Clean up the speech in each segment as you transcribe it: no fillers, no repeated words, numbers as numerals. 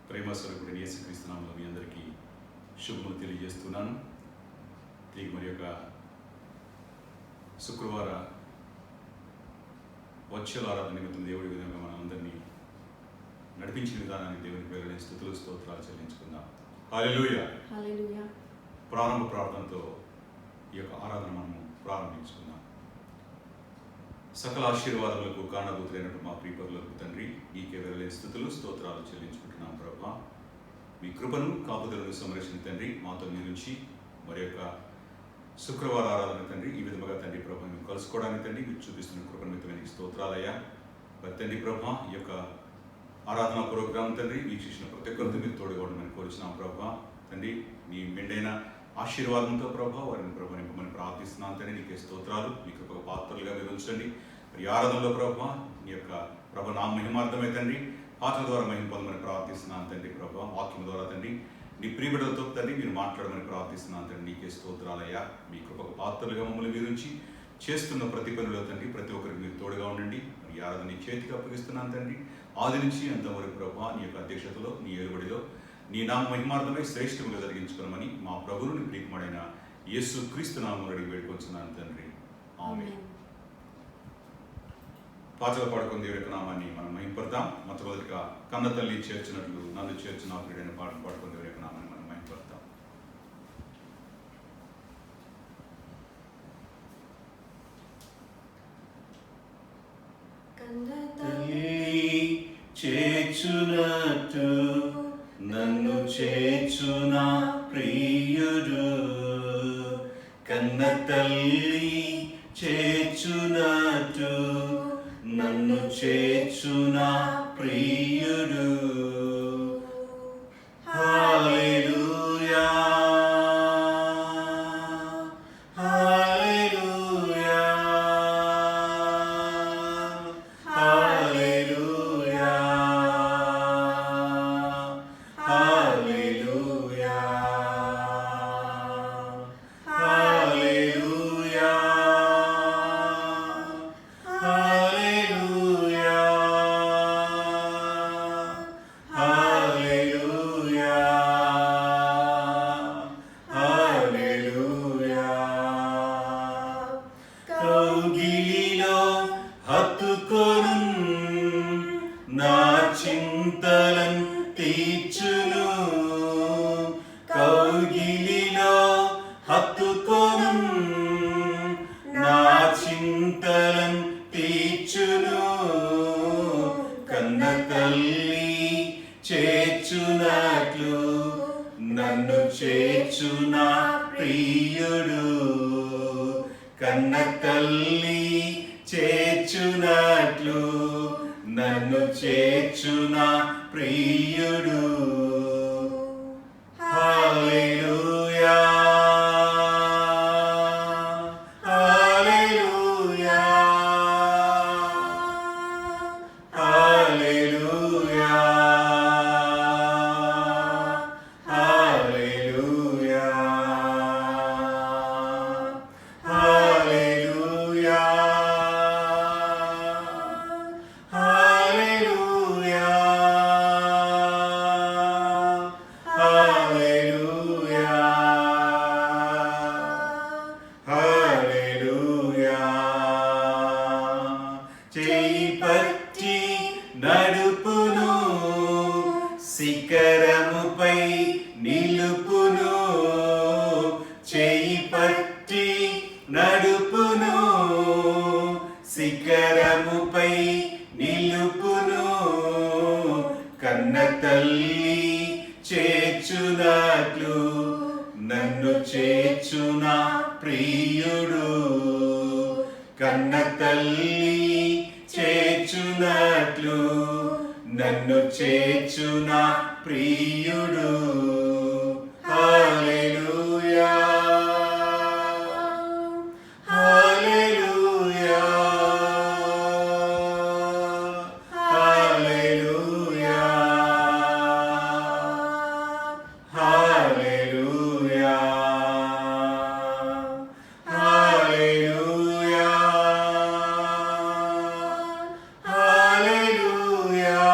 ప్రేమ స్వరూపుడైన యేసుక్రీస్తు నామములో మీ అందరికీ శుభములు తెలియజేస్తున్నాను. తిరిగి మరి యొక్క శుక్రవార వర్చువల్ ఆరాధన నిమిత్తం దేవుడి విధంగా మన అందరినీ నడిపించిన విధానానికి దేవుని పేరు స్తుతులు స్తోత్రాలు చెల్లించుకుందాం. హల్లెలూయా. హల్లెలూయా. ప్రారంభ ప్రార్థనతో ఈ యొక్క ఆరాధన మనము ప్రారంభించుకుందాం. సకల ఆశీర్వాదములకు కారణభూతులైనటువంటి మా ప్రియపరులకు తండ్రి, నీకే వెరలేని స్తుతులు స్తోత్రాలు చెల్లించుకుంటున్నాం. ప్రభా, మీ కృపను కాపుదలను సంరక్షణ తండ్రి మాతో నిలిచి మరి యొక్క శుక్రవార ఆరాధన తండ్రి ఈ విధముగా తండ్రి ప్రభా మేము కలుసుకోవడానికి తండ్రి మీరు చూపిస్తున్న కృపను మితమైన స్తోత్రాలయ్యా. మరి తండ్రి ప్రభా ఈ యొక్క ఆరాధన ప్రోగ్రాం తండ్రి వీక్షించిన ప్రతి ఒక్కరితో మీరు తోడుకోవడం కోరుచున్నాం. ప్రభా తండ్రి నీ మెండైన ఆశీర్వాదంతో ప్రభా వారిని ప్రభా నింపమని ప్రార్థిస్తున్నాను తండ్రి. నీకే స్తోత్రాలు, మీ కృప పాత్రలుగా మీరు ఉంచండి. మరి ఆరాధనలో ప్రభా నీ యొక్క ప్రభ నా మహిమార్థమై తండ్రి పాత్ర ద్వారా మహిమ పొందమని ప్రార్థిస్తున్నాను తండ్రి. ప్రభా వాక్యం ద్వారా తండ్రి నీ ప్రియబిడ్డలతో తండ్రి మీరు మాట్లాడమని ప్రార్థిస్తున్నాను తండ్రి. నీకే స్తోత్రాలయ్యా. మీ కృపకు పాత్రలుగా మమ్మల్ని మీరు ఉంచి చేస్తున్న ప్రతి పనిలో తండ్రి ప్రతి ఒక్కరికి మీరు తోడుగా ఉండండి. మరి ఆరాధన నీ చేతికి అప్పగిస్తున్నాను తండ్రి. ఆది నుంచి అంతవరకు ప్రభా నీ యొక్క అధ్యక్షతలో నీ ఏలుబడిలో నీ నామ మహిమార్థమై శ్రేష్టముగా జరిగించుకోమని మా ప్రభువుని ప్రియకుమారైన యేసుక్రీస్తు నామములో అడిగి వేడుకొంచున్నాను తండ్రి. ఆమేన్. పాటలు పాడుకుని దేవుడి యొక్క నామాన్ని మనం మహింపడతాం. మొట్టమొదటిగా కన్న తల్లి చేర్చినట్లు నన్ను చేర్చిన ప్రియుడైన పాటలు పాడుకుని దేవుడి యొక్క నామాన్ని మనం మహింపడతాం. కన్న తల్లి చేర్చునట్టు నన్ను చేర్చున ప్రియుడు, కన్న తల్లి చేర్చునట్టు నన్ను చేర్చున ప్రియుడు. హల్లెలూయా హల్లెలూయా హల్లెలూయా హల్లెలూయా హల్లెలూయా హల్లెలూయా హల్లెలూయా హల్లెలూయా. కౌగిలిలో హత్తుకొను నా చింతలను తీర్చును, కౌగిలిలో హత్తుకొను నా చింతలను తీర్చును, కన్న తల్లి చేర్చునట్లు నన్ను చేర్చున ప్రియుడు, కన్న తల్లి చేర్చునట్లు నన్ను చేర్చున ప్రియుడు. హల్లెలూయా హల్లెలూయా హల్లెలూయా హల్లెలూయా హల్లెలూయా హల్లెలూయా హల్లెలూయా హల్లెలూయా. చేయి పట్టి నడుపును, శిఖరముపై నిలుపును, చేయి పట్టి నడుపును, శిఖరముపై నిలుపును, కన్న తల్లి చేర్చునట్లు నన్ను చేర్చున ప్రియుడు, కన్న తల్లి చేర్చునట్లు నన్ను చేర్చున ప్రియుడు. హల్లెలూయా హల్లెలూయా హల్లెలూయా హల్లెలూయా హల్లెలూయా హల్లెలూయా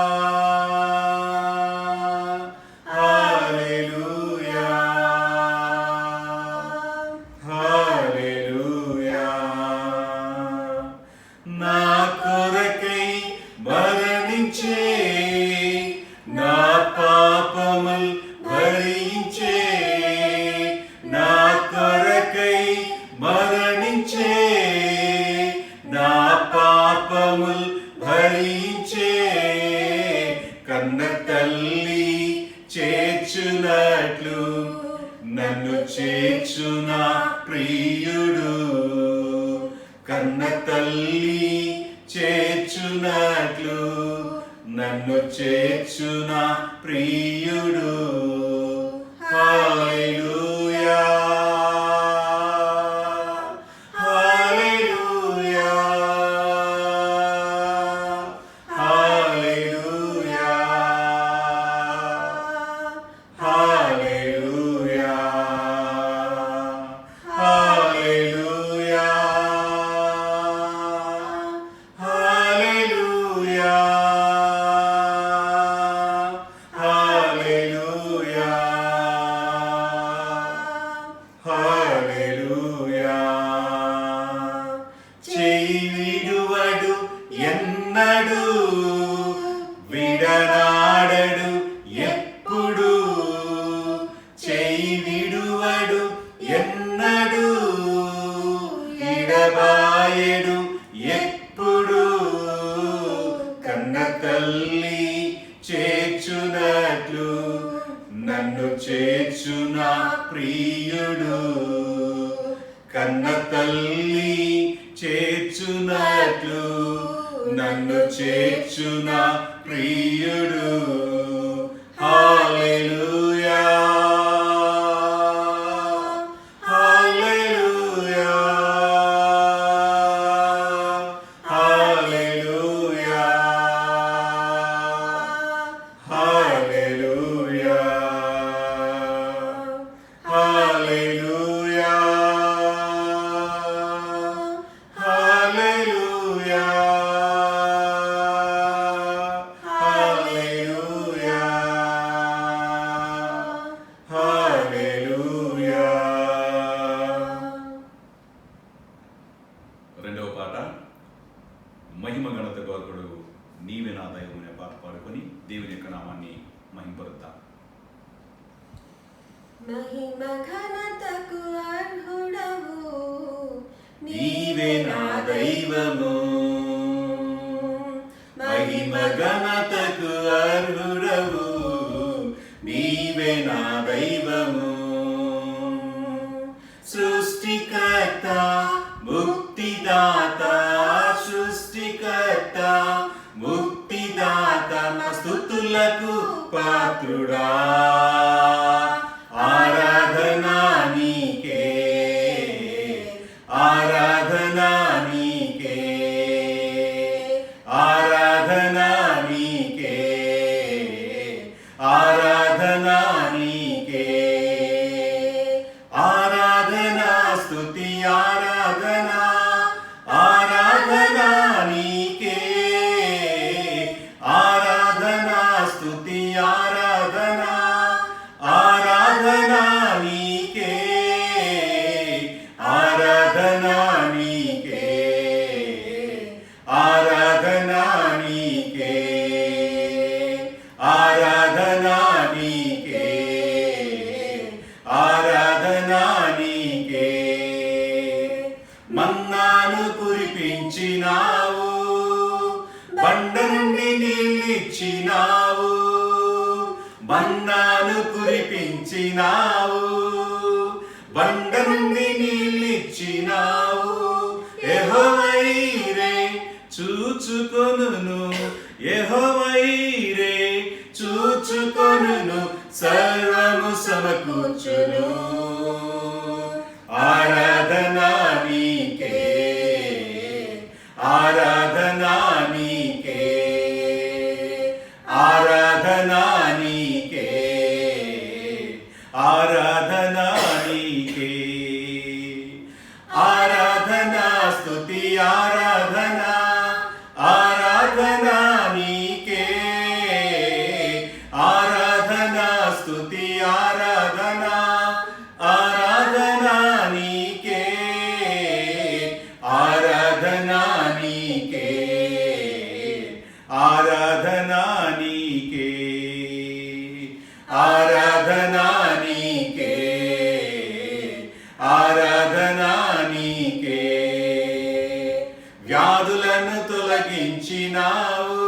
తల్లి చేర్చునట్లు నన్ను చేర్చున ప్రియుడు. కన్న తల్లి చేర్చునట్లు నన్ను చేర్చున ప్రియుడు. హల్లెలూయా హల్లెలూయా హల్లెలూయా హల్లెలూయా హల్లెలూయా హల్లెలూయా హల్లెలూయా హల్లెలూయా. చేయి విడువడు ఎన్నడు, విడనాడడు ఎప్పుడు. చేయి విడువడు ఎన్నడు, ఎడబాయడు ఎప్పుడు. కన్న తల్లి చేర్చునట్లు నన్ను చేర్చున ప్రియుడు. కన్న తల్లి చేర్చునట్లు నన్ను చేర్చున ప్రియుడు. హల్లెలూయా హల్లెలూయా హల్లెలూయా హల్లెలూయా హల్లెలూయా హల్లెలూయా హల్లెలూయా హల్లెలూయా. రెండవ పాట మహిమ ఘనత గోర్కుడు నీవే నా దైవం అనే పాట పాడుకొని దేవుని యొక్క నామాన్ని మహింపరుద్దాం. మహిమ ఘనతకు అర్హుడవు నీవే నా దైవము. మహిమ ఘనతకు అర్హుడవు నీవే నా దైవము. సృష్టికర్త ముక్తిదాత సృష్టికర్త ముక్తిదాత నా స్తుతులకు పాత్రుడా. ఆరాధనా నీకే ఆరాధనా నీకే ఆరాధనా నీకే ఆరాధనా నీకే ఆరాధనా స్తుతి ఆరాధనా ఆరాధనా నీకే ఆరాధనా స్తుతి ఆరాధనా ఆరాధనా నీకే ఆరాధనా నీకే ఆరాధనా నీకే ఆరాధనా నీకే ఆరాధనా నీకే. మన్నాను కురిపించినావు, బండ నుండి నీళ్ళిచ్చినావు. మన్నాను కురిపించినావు, బండ నుండి నీళ్ళిచ్చినావు. యెహోవా ఈరే చూచుకొనును, యెహోవా ఈరే చూచుకొనును, సర్వము సమకూర్చును. ఆరాధనా నీకే ఆరాధనా నీకే ఆరాధనా నీకే ఆరాధనా నీకే ఆరాధనా స్తుతి ఆరాధనా ఆరాధనా నీకే ఆరాధనా స్తుతి ఆరాధనా ఆరాధనా నీకే ఆరాధనా నీకే ఆరాధనా నీకే ఆరాధనా నీకే ఆరాధనా నీకే. వ్యాధులను తొలగించినావు,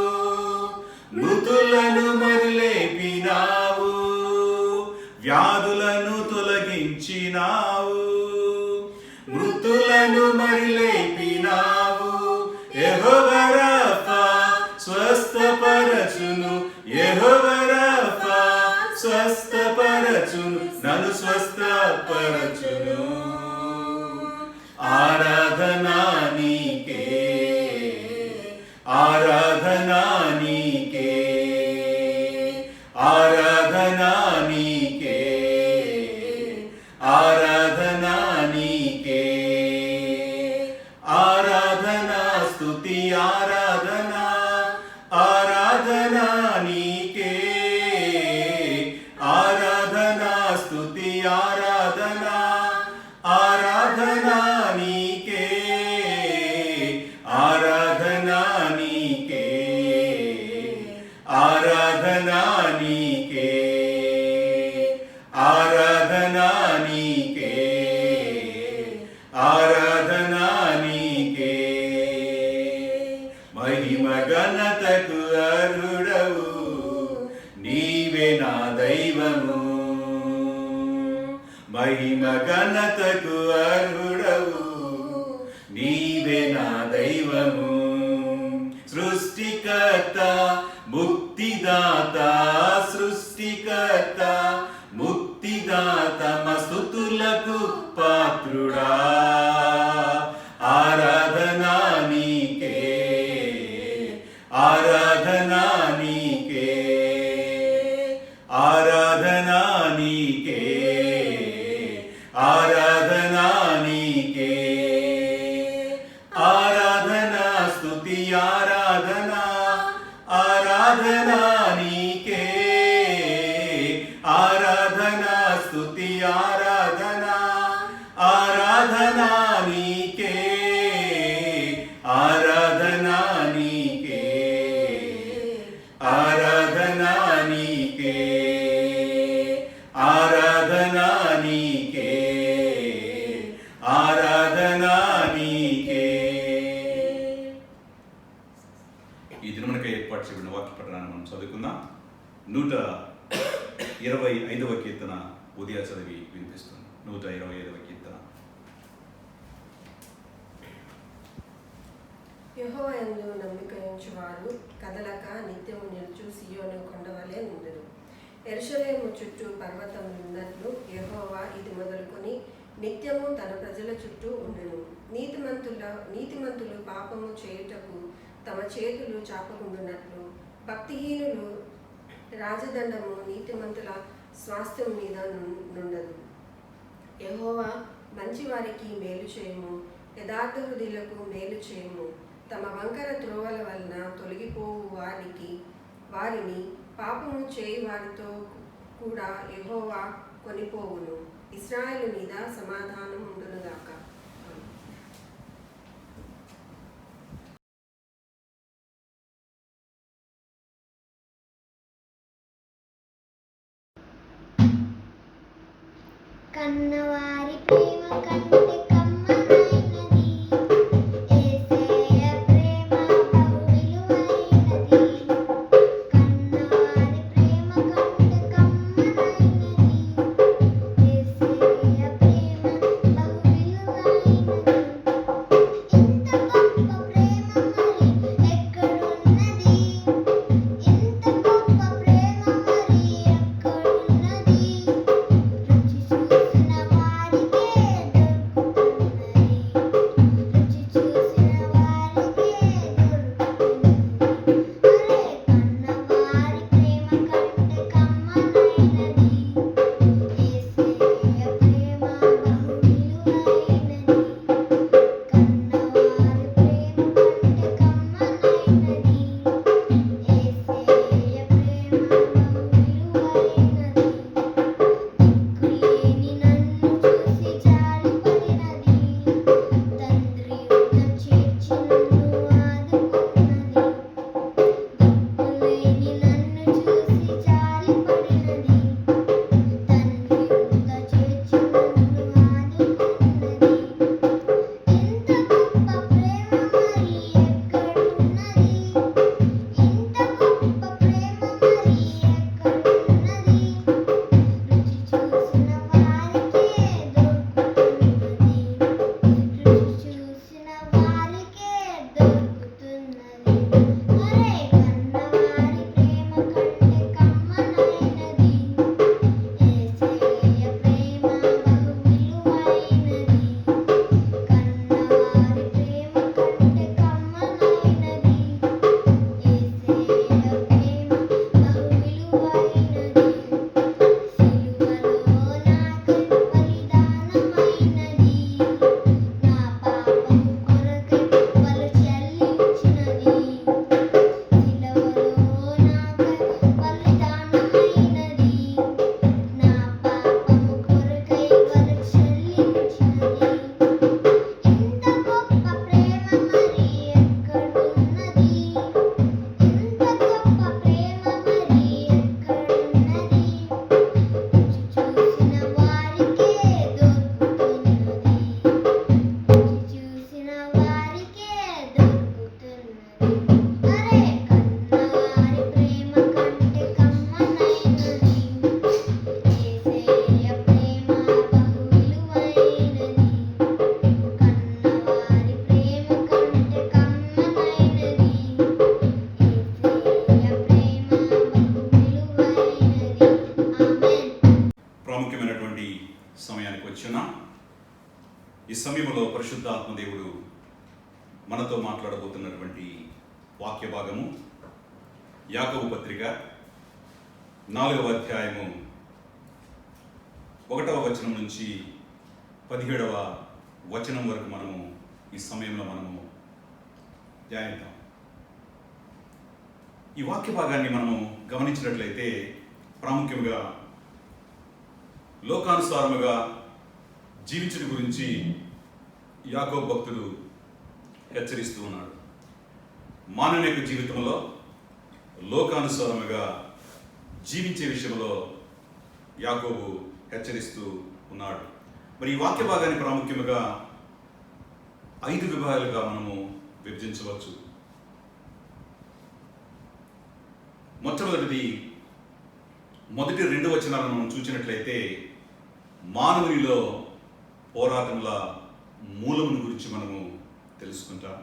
మృతులను మరులే మరి లేపినావు. యెహోవా రాఫా స్వస్థపరచును, యెహోవా రాఫా స్వస్థపరచును, నన్ను స్వస్థపరచును. ఆరాధనా నీకే, ఆరాధనా నీకే, ఆరాధనా నీకే, ఆరాధనా నీకే, ఆరాధనా స్తుతి ఆరాధనా, ఆరాధనా నీకే, ఆరాధనా స్తుతి ఆరాధనా, ఆరాధనా నీకే, ఆరాధనా నీకే, ఆరాధనా నీకే, ఆరాధనా నీకే, ఆరాధనా నీకే. మహిమ ఘనతకు అర్హుడవు, నీవే నా దైవము. మహిమ ఘనతకు అర్హుడవు, నీవే నా దైవము. సృష్టికర్త ముక్తిదాత, సృష్టికర్త ముక్తిదాత, మస్తుతులకు పాత్రుడా. ఆరాధనా నీకే, ఆరాధనా నీకే, ఆరాధనా నీకే, ఆరాధనా నీకే, ఆరాధనా స్తుతి ఆరాధనా, ఆరాధనా నీకే, ఆరాధనా స్తుతి ఆరాధనా, ఆరాధనా నీకే, ఆరాధనా నీకే, ఆరాధనా నీకే, ఆరాధనా నీకే, ఆరాధనా నీకే. ఈ దినమునకై ఏర్పాటు చేయబడిన వాక్య పఠనాన్ని మనం చదువుకుందాం. 125వ కీర్తన ఉదయ చదివి వినిపిస్తుంది. 125వ కీర్తన. యెహోవా యందు నమ్మిక ఉంచువారు కదలక నిత్యము నిలుచు సీయోను కొండవలే నుండును. యెరూషలేము చుట్టూ పర్వతములున్నట్లు యెహోవా ఇది మొదలుకొని నిత్యము తన ప్రజల చుట్టూ ఉండును. నీతిమంతులు పాపము చేయుటకు తమ చేతులు చాపకుండునట్లు భక్తిహీనులు రాజదండము నీతిమంతుల స్వాస్థ్యం మీద నుండదు. యెహోవా మంచివారికి మేలు చేయము, యథార్థ హృదయులకు మేలు చేయము. తమ వంకర త్రోవల వలన తొలగిపోవు వారిని పాపము చేయి వారితో కూడా యెహోవా కొనిపోవును. ఇశ్రాయేలు మీద సమాధానం ఉండునుగాక. కన్నవారి ప్రేమ కంటే కమ్మనైనది, యేసయ్య ప్రేమ బహు విలువైనది. కన్నవారి ప్రేమ కంటే కమ్మనైనది, యేసయ్య ప్రేమ బహు విలువైనది. ఇంత గొప్ప ప్రేమ మరి ఎక్కడున్నది, ఇంత గొప్ప ప్రేమ మరి ఎక్కడున్నది. రుచి చూసిన వారికే వచ్చున్నాం. ఈ సమయంలో పరిశుద్ధ ఆత్మదేవుడు మనతో మాట్లాడబోతున్నటువంటి వాక్య భాగము యాకోబు పత్రిక 4వ అధ్యాయము 1వ వచనం నుంచి 17వ వచనం వరకు మనము ఈ సమయంలో ధ్యానిద్దాం. ఈ వాక్య భాగాన్ని మనము గమనించినట్లయితే ప్రాముఖ్యంగా లోకానుసారముగా జీవించడం గురించి యాకోబు భక్తుడు హెచ్చరిస్తూ ఉన్నాడు. మానవ జీవితంలో లోకానుసారముగా జీవించే విషయంలో యాకోబు హెచ్చరిస్తూ ఉన్నాడు. మరి ఈ వాక్య భాగాన్ని ప్రాముఖ్యంగా 5 విభాగాలుగా మనము విభజించవచ్చు. మొట్టమొదటిది మొదటి 2 వచనాలను మనం చూసినట్లయితే మానవునిలో పోరాటముల మూలమును గురించి మనము తెలుసుకుంటాం.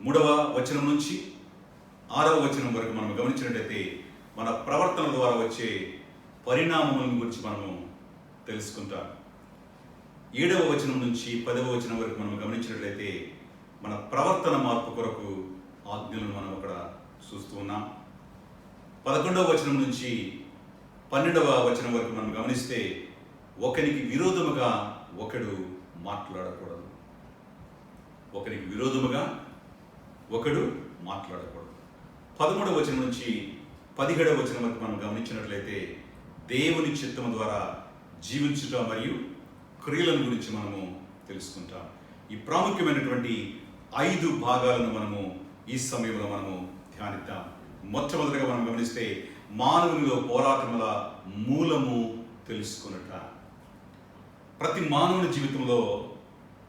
3వ వచనం నుంచి 6వ వచనం వరకు మనం గమనించినట్లయితే మన ప్రవర్తన ద్వారా వచ్చే పరిణామములను గురించి మనము తెలుసుకుంటాం. 7వ వచనం నుంచి 10వ వచనం వరకు మనం గమనించినట్లయితే మన ప్రవర్తన మార్పు కొరకు ఆజ్ఞలను మనం అక్కడ చూస్తూ ఉన్నాం. 11వ వచనం నుంచి 12వ వచనం వరకు మనం గమనిస్తే ఒకరికి విరోధముగా ఒకడు మాట్లాడకూడదు. ఒకరికి విరోధముగా ఒకడు మాట్లాడకూడదు. 13వ వచనం నుంచి 17వ వచనం వరకు మనం గమనించినట్లయితే దేవుని చిత్తము ద్వారా జీవించుట మరియు క్రియలను గురించి మనము తెలుసుకుంటాం. ఈ ప్రాముఖ్యమైనటువంటి 5 భాగాలను మనము ఈ సమయంలో మనము ధ్యానిద్దాం. మొట్టమొదటిగా మనం గమనిస్తే మానవునిలో పోరాటముల మూలము తెలుసుకున్నట. ప్రతి మానవుని జీవితంలో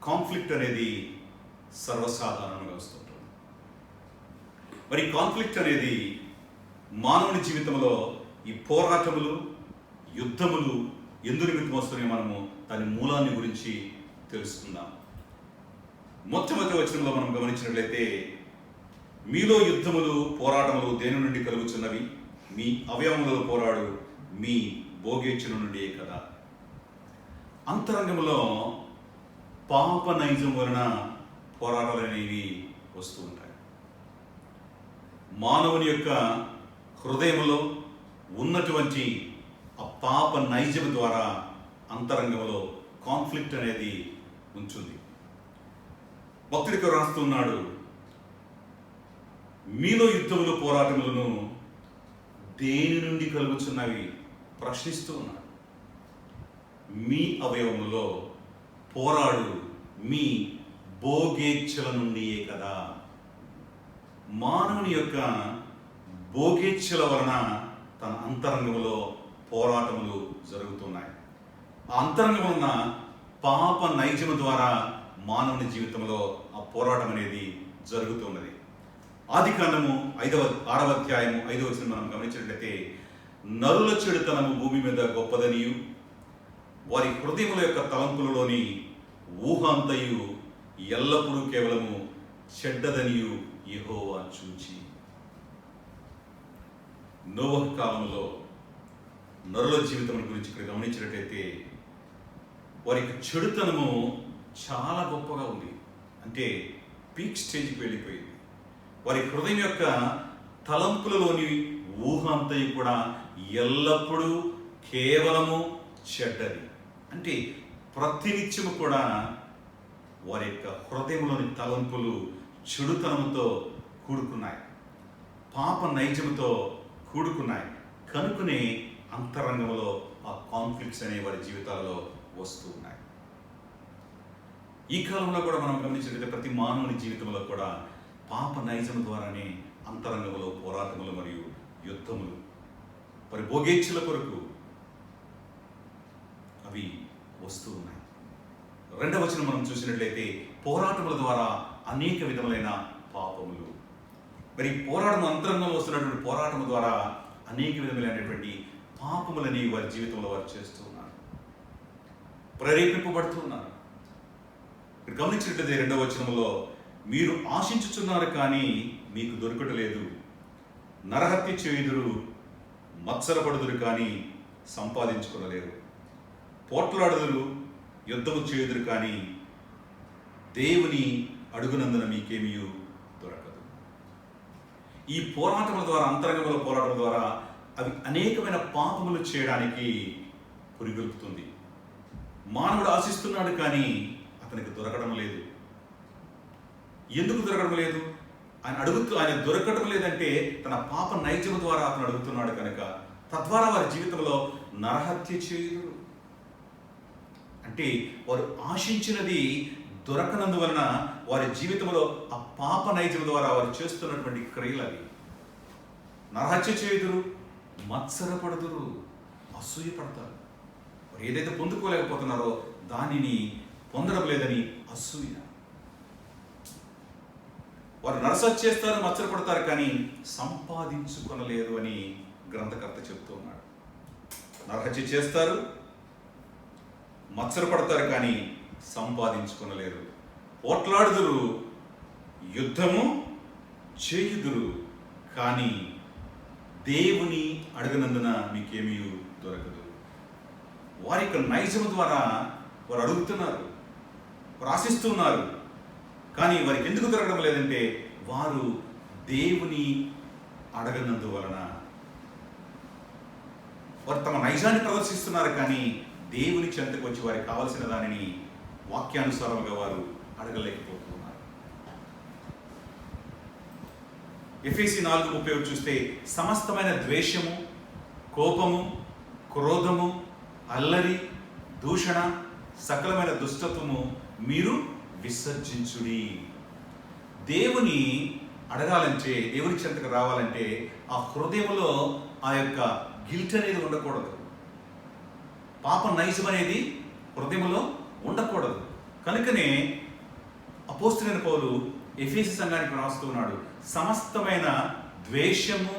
కాన్ఫ్లిక్ట్ అనేది సర్వసాధారణంగా వస్తుంటుంది. మరి కాన్ఫ్లిక్ట్ అనేది మానవుని జీవితంలో ఈ పోరాటములు యుద్ధములు ఎందు నిమిత్తం వస్తున్నాయో మనము దాని మూలాన్ని గురించి తెలుసుకుందాం. మొట్టమొదటి వచనంలో మనం గమనించినట్లయితే మీలో యుద్ధములు పోరాటములు దేని నుండి కలుగుచున్నవి? మీ అవయవములలో పోరాడు మీ భోగేచ్ఛల నుండి కదా. అంతరంగంలో పాప నైజం వలన పోరాటాలు అనేవి వస్తూ ఉంటాయి. మానవుని యొక్క హృదయంలో ఉన్నటువంటి ఆ పాప నైజం ద్వారా అంతరంగంలో కాన్ఫ్లిక్ట్ అనేది ఉంచుంది. భక్తుడికి రాస్తున్నాడు, మీలో యుద్ధములు పోరాటములను దేని నుండి కలుగుచున్నవి ప్రశ్నిస్తూ ఉన్నాడు. మీ అవయవములో పోరాడు మీ భోగేచ్ఛల నుండియే కదా. మానవుని యొక్క భోగేచ్ఛల వలన తన అంతరంగంలో పోరాటములు జరుగుతున్నాయి. ఆ అంతరంగం వలన పాప నైజము ద్వారా మానవుని జీవితంలో ఆ పోరాటం అనేది జరుగుతున్నది. ఆదికాండము 6వ అధ్యాయము 5వ వచనం మనం గమనించినట్లయితే నరుల చెడుతనము భూమి మీద గొప్పదనియు వారి హృదయముల యొక్క తలంపులలోని ఊహంతయు ఎల్లప్పుడూ కేవలము చెడ్డదనియు యెహోవా చూచి. నోవహు కాలంలో నరుల జీవితం గురించి ఇక్కడ గమనించినట్లయితే వారి యొక్క చెడుతనము చాలా గొప్పగా ఉంది. అంటే పీక్ స్టేజ్కి వెళ్ళిపోయింది. వారి హృదయం యొక్క తలంపులలోని ఊహ అంతయు కూడా ఎల్లప్పుడూ కేవలము చెడ్డది. అంటే ప్రతినిత్యము కూడా వారి యొక్క హృదయంలోని తలంపులు చెడుతనముతో కూడుకున్నాయి, పాప నైజముతో కూడుకున్నాయి. కనుకనే అంతరంగంలో ఆ కాన్ఫ్లిక్ట్స్ అనే వారి జీవితాలలో వస్తూ ఉన్నాయి. ఈ కాలంలో కూడా మనం గమనించినట్లయితే ప్రతి మానవుని జీవితంలో కూడా పాప నైజం ద్వారానే అంతరంగంలో పోరాటములు మరియు యుద్ధములు మరి భోగేచ్ఛల కొరకు అవి వస్తూ ఉన్నాయి. 2వ వచనం మనం చూసినట్లయితే పోరాటముల ద్వారా అనేక విధములైన పాపములు. మరి పోరాటం అంతరంగంలో వస్తున్నటువంటి పోరాటం ద్వారా అనేక విధములైనటువంటి పాపములని వారి జీవితంలో వారు చేస్తూ ఉన్నారు, ప్రేరేపింపబడుతూ ఉన్నారు. గమనించినట్లయితే 2వ వచనంలో మీరు ఆశించుచున్నారు కానీ మీకు దొరకటలేదు, నరహత్య చేయుదురు మత్సరపడుదురు కానీ సంపాదించుకొనలేరు, పోట్లాడుదురు యుద్ధము చేయుదురు కానీ దేవుని అడుగునందున మీకేమీ దొరకదు. ఈ పోరాటముల ద్వారా, అంతరంగముల పోరాటముల ద్వారా అవి అనేకమైన పాపములు చేయడానికి పురిగొల్పుతుంది. మానవుడు ఆశిస్తున్నాడు కానీ అతనికి దొరకడం లేదు. ఎందుకు దొరకడం లేదు? ఆయన దొరకడం లేదంటే తన పాప నైజము ద్వారా అతను అడుగుతున్నాడు కనుక. తద్వారా వారి జీవితంలో నరహత్య చేయుదురు. అంటే వారు ఆశించినది దొరకనందువలన వారి జీవితంలో ఆ పాప నైజం ద్వారా వారు చేస్తున్నటువంటి క్రియలు అవి. నరహత్య చేయుదురు, మత్సరపడుదురు, అసూయపడతారు. వారు ఏదైతే పొందుకోలేకపోతున్నారో దానిని పొందడం లేదని అసూయ. వారు నరసత్య చేస్తారు, మత్సరపడతారు కానీ సంపాదించుకొనలేరు అని గ్రంథకర్త చెప్తూ ఉన్నాడు. నరహత్య చేస్తారు, మత్సరపడతారు కానీ సంపాదించుకొనలేరు. పోట్లాడుదురు, యుద్ధము చేయుదురు కానీ దేవుని అడగనందున మీకేమీ దొరకదు. వారి యొక్క నైజము ద్వారా వారు అడుగుతున్నారు, వారు ఆశిస్తున్నారు కానీ వారికి ఎందుకు దొరకడం లేదంటే వారు దేవుని అడగనందువలన. వారు తమ నైజాన్ని ప్రదర్శిస్తున్నారు కానీ దేవుని చెంతకు వచ్చి వారికి కావలసిన దానిని వాక్యానుసారంగా వారు అడగలేకపోతున్నారు. ఎఫెసీ 4:30 చూస్తే సమస్తమైన ద్వేషము, కోపము, క్రోధము, అల్లరి, దూషణ, సకలమైన దుష్టత్వము మీరు విసర్జించుడి. దేవుని అడగాలంటే, దేవుని చెంతకు రావాలంటే ఆ హృదయంలో ఆ యొక్క గిల్ట్ అనేది ఉండకూడదు. పాప నైజం అనేది హృదయంలో ఉండకూడదు. కనుకనే అపోస్తలుడైన పౌలు ఎఫెసీ సంఘానికి రాస్తూ ఉన్నాడు, సమస్తమైన ద్వేషము,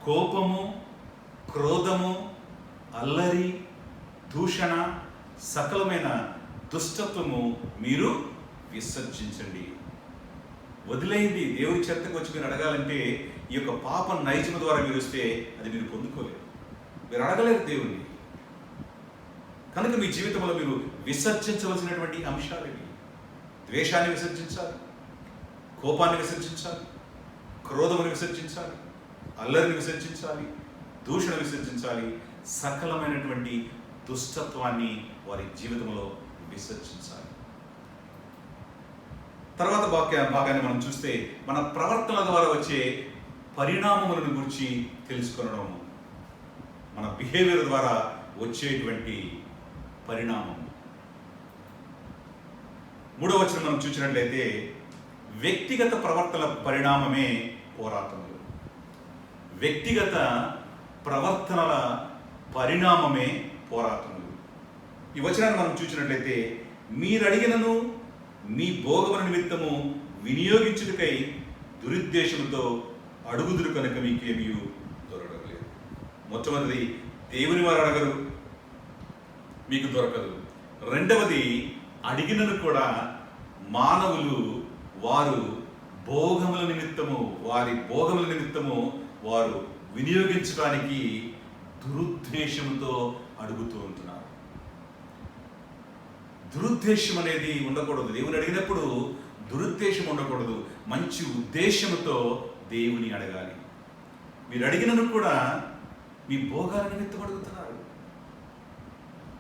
కోపము, క్రోధము, అల్లరి, దూషణ, సకలమైన దుష్టత్వము మీరు విసర్జించండి. వదిలేయండి. దేవుని చెంతకు వచ్చి మీరు అడగాలంటే ఈ యొక్క పాప నైజము ద్వారా మీరు వస్తే అది మీరు పొందుకోలేరు, మీరు అడగలేరు దేవుణ్ణి. కనుక మీ జీవితంలో మీరు విసర్జించవలసినటువంటి అంశాలు ఇవి. ద్వేషాన్ని విసర్జించాలి, కోపాన్ని విసర్జించాలి, క్రోధమును విసర్జించాలి, అల్లరిని విసర్జించాలి, దూషణ విసర్జించాలి, సకలమైనటువంటి దుష్టత్వాన్ని వారి జీవితంలో విసర్జించాలి. తర్వాత భాగాన్ని మనం చూస్తే మన ప్రవర్తన ద్వారా వచ్చే పరిణామములను గురించి తెలుసుకొనడం, మన బిహేవియర్ ద్వారా వచ్చేటువంటి పరిణామం. 3వ వచనం మనం చూసినట్లయితే వ్యక్తిగత ప్రవర్తన పరిణామమే పోరాటములు. వ్యక్తిగత ప్రవర్తనల పరిణామమే పోరాటములు. ఈ వచనాన్ని మనం చూసినట్లయితే మీరు అడిగినను మీ భోగముల నిమిత్తము వినియోగించుటకై దురుద్దేశంతో అడుగుదురు కనుక మీకేమీ దొరకడం లేదు. మొట్టమొదటిది దేవుని వారు అడగరు, మీకు దొరకదు. రెండవది అడిగినను కూడా మానవులు వారు భోగముల నిమిత్తము, వారి భోగముల నిమిత్తము వారు వినియోగించడానికి దురుద్దేశంతో అడుగుతూ ఉంటున్నారు. దురుద్దేశం అనేది ఉండకూడదు. దేవుని అడిగినప్పుడు దురుద్దేశం ఉండకూడదు, మంచి ఉద్దేశంతో దేవుని అడగాలి. మీరు అడిగినను కూడా మీ భోగాల నిమిత్తం అడుగుతున్నారు,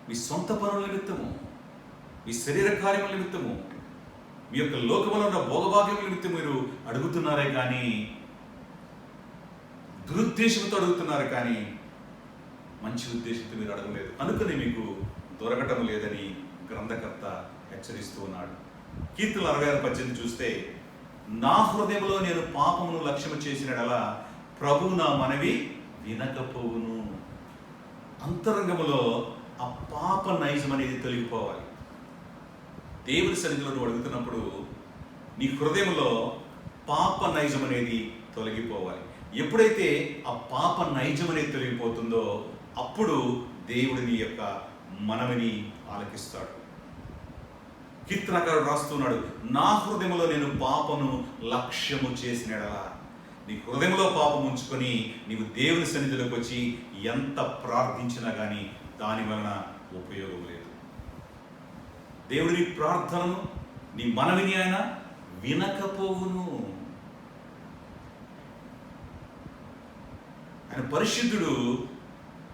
మీ సొంత పనుల నిమిత్తము, మీ శరీర కార్యముల నిమిత్తము, మీ యొక్క లోకములో ఉన్న భోగభాగ్యముల నిమిత్తం మీరు అడుగుతున్నారే కానీ దురుద్దేశంతో అడుగుతున్నారు కానీ మంచి ఉద్దేశంతో మీరు అడగలేదు. అందుకనే మీకు దొరకటం లేదని గ్రంథకర్త హెచ్చరిస్తూ ఉన్నాడు. కీర్తనలు 66:18 చూస్తే నా హృదయంలో నేను పాపమును లక్ష్యము చేసినడలా ప్రభువు నా మనవి వినకపోవును. అంతరంగములో ఆ పాప నైజం అనేది తొలగిపోవాలి. దేవుని సన్నిధిలో నువ్వు అడుగుతున్నప్పుడు నీ హృదయంలో పాప నైజం అనేది తొలగిపోవాలి. ఎప్పుడైతే ఆ పాప నైజం అనేది తొలగిపోతుందో అప్పుడు దేవుడు నీ యొక్క మనవిని ఆలకిస్తాడు. కీర్తనకారుడు రాస్తున్నాడు, నా హృదయంలో నేను పాపను లక్ష్యము చేసినడలా. నీ హృదయంలో పాపం ఉంచుకొని నీవు దేవుని సన్నిధిలోకి వచ్చి ఎంత ప్రార్థించినా కానీ దాని వలన ఉపయోగం లేదు. దేవుడి నీ ప్రార్థనను, నీ మనవిని ఆయన వినకపోవును. ఆయన పరిశుద్ధుడు.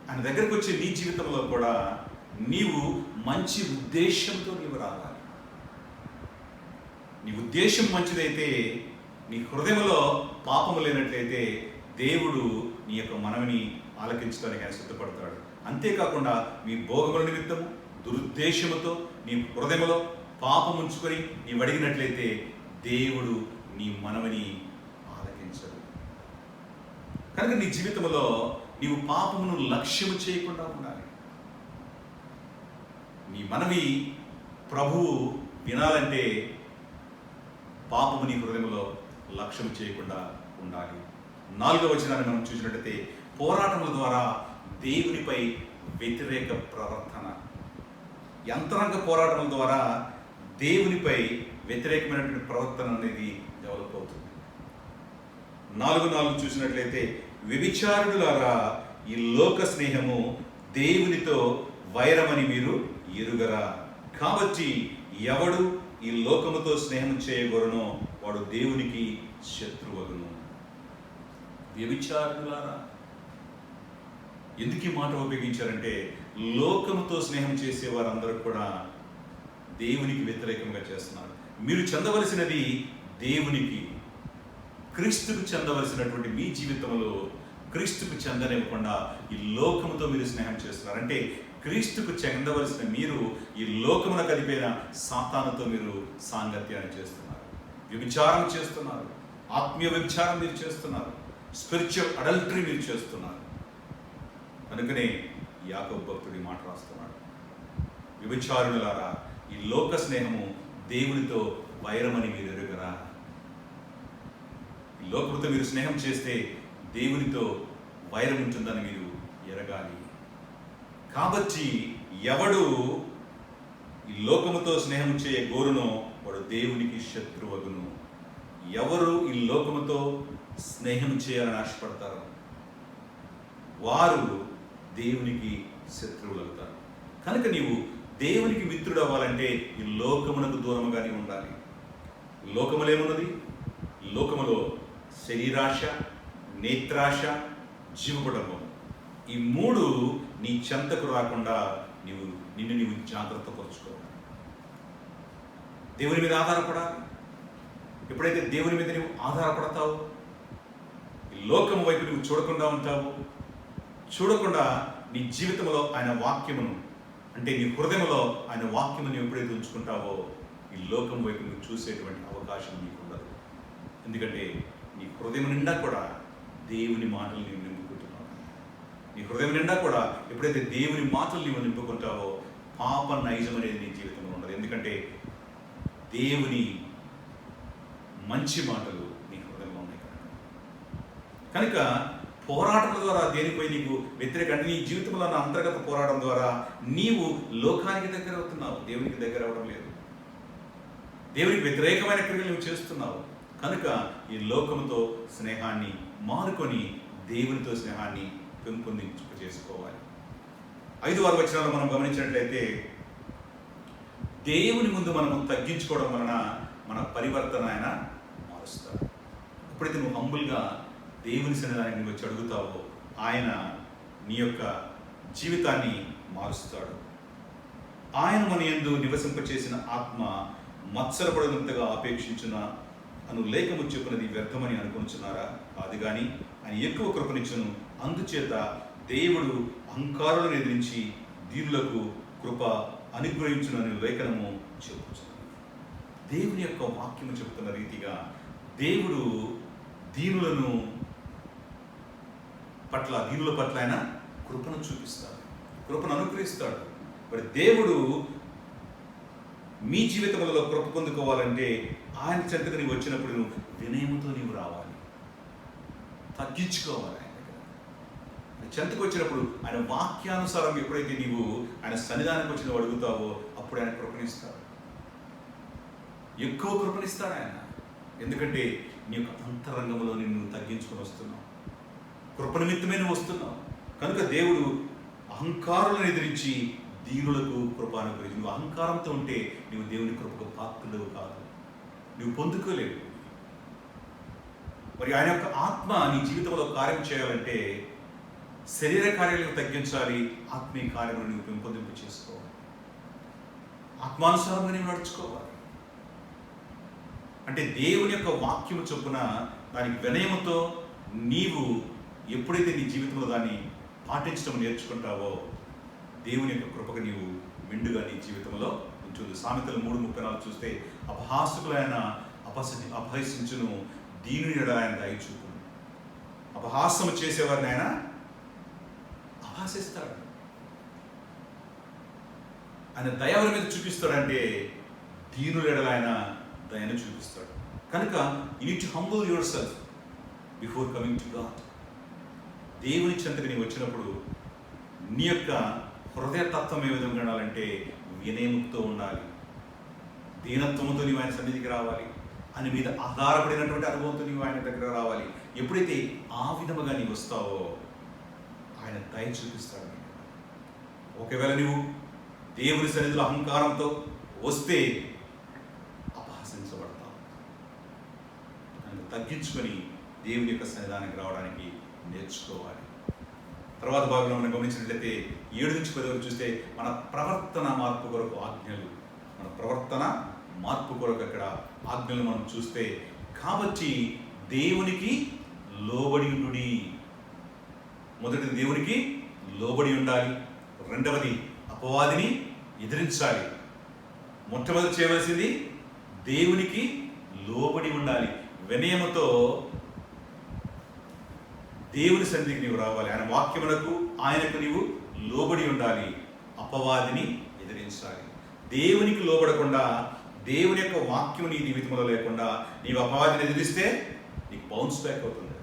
ఆయన దగ్గరకు వచ్చే నీ జీవితంలో కూడా నీవు మంచి ఉద్దేశంతో నీవు రావాలి. నీ ఉద్దేశం మంచిదైతే, నీ హృదయంలో పాపము లేనట్లయితే దేవుడు నీ యొక్క మనవిని ఆలకించడానికి ఆయన సిద్ధపడతాడు. అంతేకాకుండా మీ భోగముల నిమిత్తము దురుద్దేశముతో నీ హృదయంలో పాపం ఉంచుకొని నీవు అడిగినట్లయితే దేవుడు నీ మనవిని ఆలకించడు. కనుక నీ జీవితంలో నీవు పాపమును లక్ష్యము చేయకుండా ఉండాలి. నీ మనవి ప్రభువు వినాలంటే పాపము నీ హృదయంలో లక్ష్యం చేయకుండా ఉండాలి. 4వ వచనాన్ని మనం చూసినట్లయితే పోరాటముల ద్వారా దేవునిపై వ్యతిరేక ప్రవర్తన. యంత్రాంగ పోరాటముల ద్వారా దేవునిపై వ్యతిరేకమైనటువంటి ప్రవర్తన అనేది డెవలప్ అవుతుంది. 4:4 చూసినట్లయితే వ్యభిచారులారా, ఈ లోక స్నేహము దేవునితో వైరమని మీరు ఎరుగరా. కాబట్టి ఎవడు ఈ లోకముతో స్నేహం చేయగోరునో వాడు దేవునికి శత్రువగును. వ్యభిచారులారా, ఎందుకు ఈ మాట ఉపయోగించారంటే లోకముతో స్నేహం చేసే వారందరూ కూడా దేవునికి వ్యతిరేకంగా చేస్తున్నారు. మీరు చెందవలసినది దేవునికి, క్రీస్తుకు చెందవలసినటువంటి మీ జీవితంలో క్రీస్తుకు చెందనివ్వకుండా ఈ లోకముతో మీరు స్నేహం చేస్తున్నారు. అంటే క్రీస్తుకు చెందవలసిన మీరు ఈ లోకమున కలిపిన సాతానుతో మీరు సాంగత్యాన్ని చేస్తున్నారు, వ్యభిచారం చేస్తున్నారు, ఆత్మీయ వ్యభిచారం మీరు చేస్తున్నారు, స్పిరిచువల్ అడల్టరీ మీరు చేస్తున్నారు. కనుకనే యాకోబు భక్తుడి మాట రాస్తున్నాడు, వ్యభిచారులారా, ఈ లోక స్నేహము దేవునితో వైరమని మీరు ఎరుగరా. ఈ లోకముతో మీరు స్నేహం చేస్తే దేవునితో వైరం ఉంటుందని మీరు ఎరగాలి. కాబట్టి ఎవడు ఈ లోకముతో స్నేహం చేయ గోరునో వాడు దేవునికి శత్రువగును. ఎవరు ఈ లోకముతో స్నేహం చేయాలని ఆశపడతారో వారు దేవునికి శత్రువులు అవుతారు. కనుక నీవు దేవునికి మిత్రుడు అవ్వాలంటే ఈ లోకమునకు దూరముగానే ఉండాలి. లోకములో ఏమున్నది? లోకములో శరీరాశ, నేత్రాశ, జీవకుటుంబం, ఈ 3 నీ చెంతకు రాకుండా నిన్ను నీవు జాగ్రత్త పరుచుకోవాలి. దేవుని మీద ఆధారపడాలి. ఎప్పుడైతే దేవుని మీద నువ్వు ఆధారపడతావో, ఈ లోకము వైపు నువ్వు చూడకుండా ఉంటావు. చూడకుండా నీ జీవితంలో ఆయన వాక్యమును, అంటే నీ హృదయంలో ఆయన వాక్యమును ఎప్పుడైతే ఉంచుకుంటావో ఈ లోకం వైపు నువ్వు చూసేటువంటి అవకాశం నీకు ఉండదు. ఎందుకంటే నీ హృదయం నిండా కూడా దేవుని మాటలు నీవు నింపుకుంటున్నావు. నీ హృదయం నిండా కూడా ఎప్పుడైతే దేవుని మాటలు నీవు నింపుకుంటావో పాప నైజం అనేది నీ జీవితంలో ఉండదు. ఎందుకంటే దేవుని మంచి మాటలు నీ హృదయంలో ఉన్నాయి కనుక పోరాటం ద్వారా దేనిపై నీకు వ్యతిరేక, నీ జీవితంలో ఉన్న అంతర్గత పోరాటం ద్వారా నీవు లోకానికి దగ్గర అవుతున్నావు, దేవునికి దగ్గర అవ్వడం లేదు. దేవునికి వ్యతిరేకమైన క్రియలు నువ్వు చేస్తున్నావు. కనుక ఈ లోకంతో స్నేహాన్ని మానుకొని దేవునితో స్నేహాన్ని పెంపొందించుకు చేసుకోవాలి. 5-6 వచనాలు మనం గమనించినట్లయితే దేవుని ముందు మనము తగ్గించుకోవడం వలన మన పరివర్తన ఆయన మారుస్తాడు. ఎప్పుడైతే నువ్వు హంబుల్గా దేవుని సన్నిధానానికి నువ్వు వచ్చి అడుగుతావో ఆయన నీ యొక్క జీవితాన్ని మారుస్తాడు. ఆయన మన యందు నివసింపచేసిన ఆత్మ మత్సరపడినంతగా ఆపేక్షించిన అను లేఖము చెప్పినది వ్యర్థమని అనుకుంటున్నారా? కాదు కానీ ఆయన ఎక్కువ కృపనిచ్చును. అందుచేత దేవుడు అహంకారులను ఎదిరించి దీనులకు కృప అనుగ్రహించునని లేఖనము చెప్పుచున్నది. దేవుని యొక్క వాక్యము చెబుతున్న రీతిగా దేవుడు దీనుల పట్ల ఆయన కృపను చూపిస్తాడు, కృపను అనుగ్రహిస్తాడు. మరి దేవుడు మీ జీవితంలో కృప పొందుకోవాలంటే ఆయన చెంతకు నీవు వచ్చినప్పుడు నువ్వు వినయముతో నీవు రావాలి, తగ్గించుకోవాలి. ఆయన చెంతకు వచ్చినప్పుడు ఆయన వాక్యానుసారం ఎప్పుడైతే నీవు ఆయన సన్నిధానానికి వచ్చిన అడుగుతావో అప్పుడు ఆయన కృపణిస్తాడు, ఎక్కువ కృపణిస్తాడు ఆయన. ఎందుకంటే నీ యొక్క అంతరంగంలో నిన్ను తగ్గించుకొని వస్తున్నావు, కృప నిమిత్తమే నువ్వు వస్తున్నావు. కనుక దేవుడు అహంకారులను ఎదిరించి దీనులకు కృప అనుగ్రహించు. నువ్వు అహంకారంతో ఉంటే నువ్వు దేవుని కృపకు పాత్రుడు కాదు, నువ్వు పొందుకోలేవు. మరి ఆయన యొక్క ఆత్మ నీ జీవితంలో కార్యం చేయాలంటే శరీర కార్యాలను తగ్గించాలి, ఆత్మీయ కార్యములను నువ్వు పెంపొందింపు చేసుకోవాలి, ఆత్మానుసారంగా నీవు నడుచుకోవాలి. అంటే దేవుని యొక్క వాక్యము చొప్పున దానికి వినయముతో నీవు ఎప్పుడైతే నీ జీవితంలో దాన్ని పాటించడం నేర్చుకుంటావో దేవుని యొక్క కృపకు నీవు మెండుగా నీ జీవితంలో ఉంచుంది. సామెతలు 3:34 చూస్తే అపహాసకులైన అపహసించును, దీనుని ఎడల ఆయన దయ చూపును. అపహాసము చేసేవారిని ఆయన అపహాసిస్తాడు. ఆయన దయ ఎవరి మీద చూపిస్తాడంటే దీనుల ఎడల ఆయన దయను చూపిస్తాడు. కనుక you need to humble your self before coming to God. దేవుని చెంతకు నీవు వచ్చినప్పుడు నీ యొక్క హృదయ తత్వం ఏ విధంగా ఉండాలంటే వినయముతో ఉండాలి, దీనత్వంతో నీవు ఆయన సన్నిధికి రావాలి, ఆయన మీద ఆధారపడినటువంటి అనుభవంతో నీవు ఆయన దగ్గర రావాలి. ఎప్పుడైతే ఆ విధముగా నీవు వస్తావో ఆయన దయ చూపిస్తాడు. ఒకవేళ నీవు దేవుని సన్నిధిలో అహంకారంతో వస్తే అపహసించబడతావు. దాన్ని తగ్గించుకొని దేవుని యొక్క సన్నిధానానికి రావడానికి నేర్చుకోవాలి. తర్వాత భాగంలో మనం గమనించినట్లయితే 7-10 వరకు చూస్తే మన ప్రవర్తన మార్పు కొరకు ఆజ్ఞలు, మన ప్రవర్తన మార్పు కొరకు అక్కడ ఆజ్ఞలు మనం చూస్తే, కాబట్టి దేవునికి లోబడి ఉండుడి. మొదటిది దేవునికి లోబడి ఉండాలి, రెండవది అపవాదిని ఎదిరించాలి. మొట్టమొదటి చేయవలసింది దేవునికి లోబడి ఉండాలి, వినయముతో దేవుని సన్నిధికి నీవు రావాలి, ఆయన వాక్యములకు ఆయనకు నీవు లోబడి ఉండాలి, అపవాదిని ఎదిరించాలి. దేవునికి లోబడకుండా దేవుని యొక్క వాక్యం నీ జీవితంలో లేకుండా నీవు అపవాదిని ఎదిరిస్తే నీకు బౌన్స్ బ్యాక్ అవుతుంది.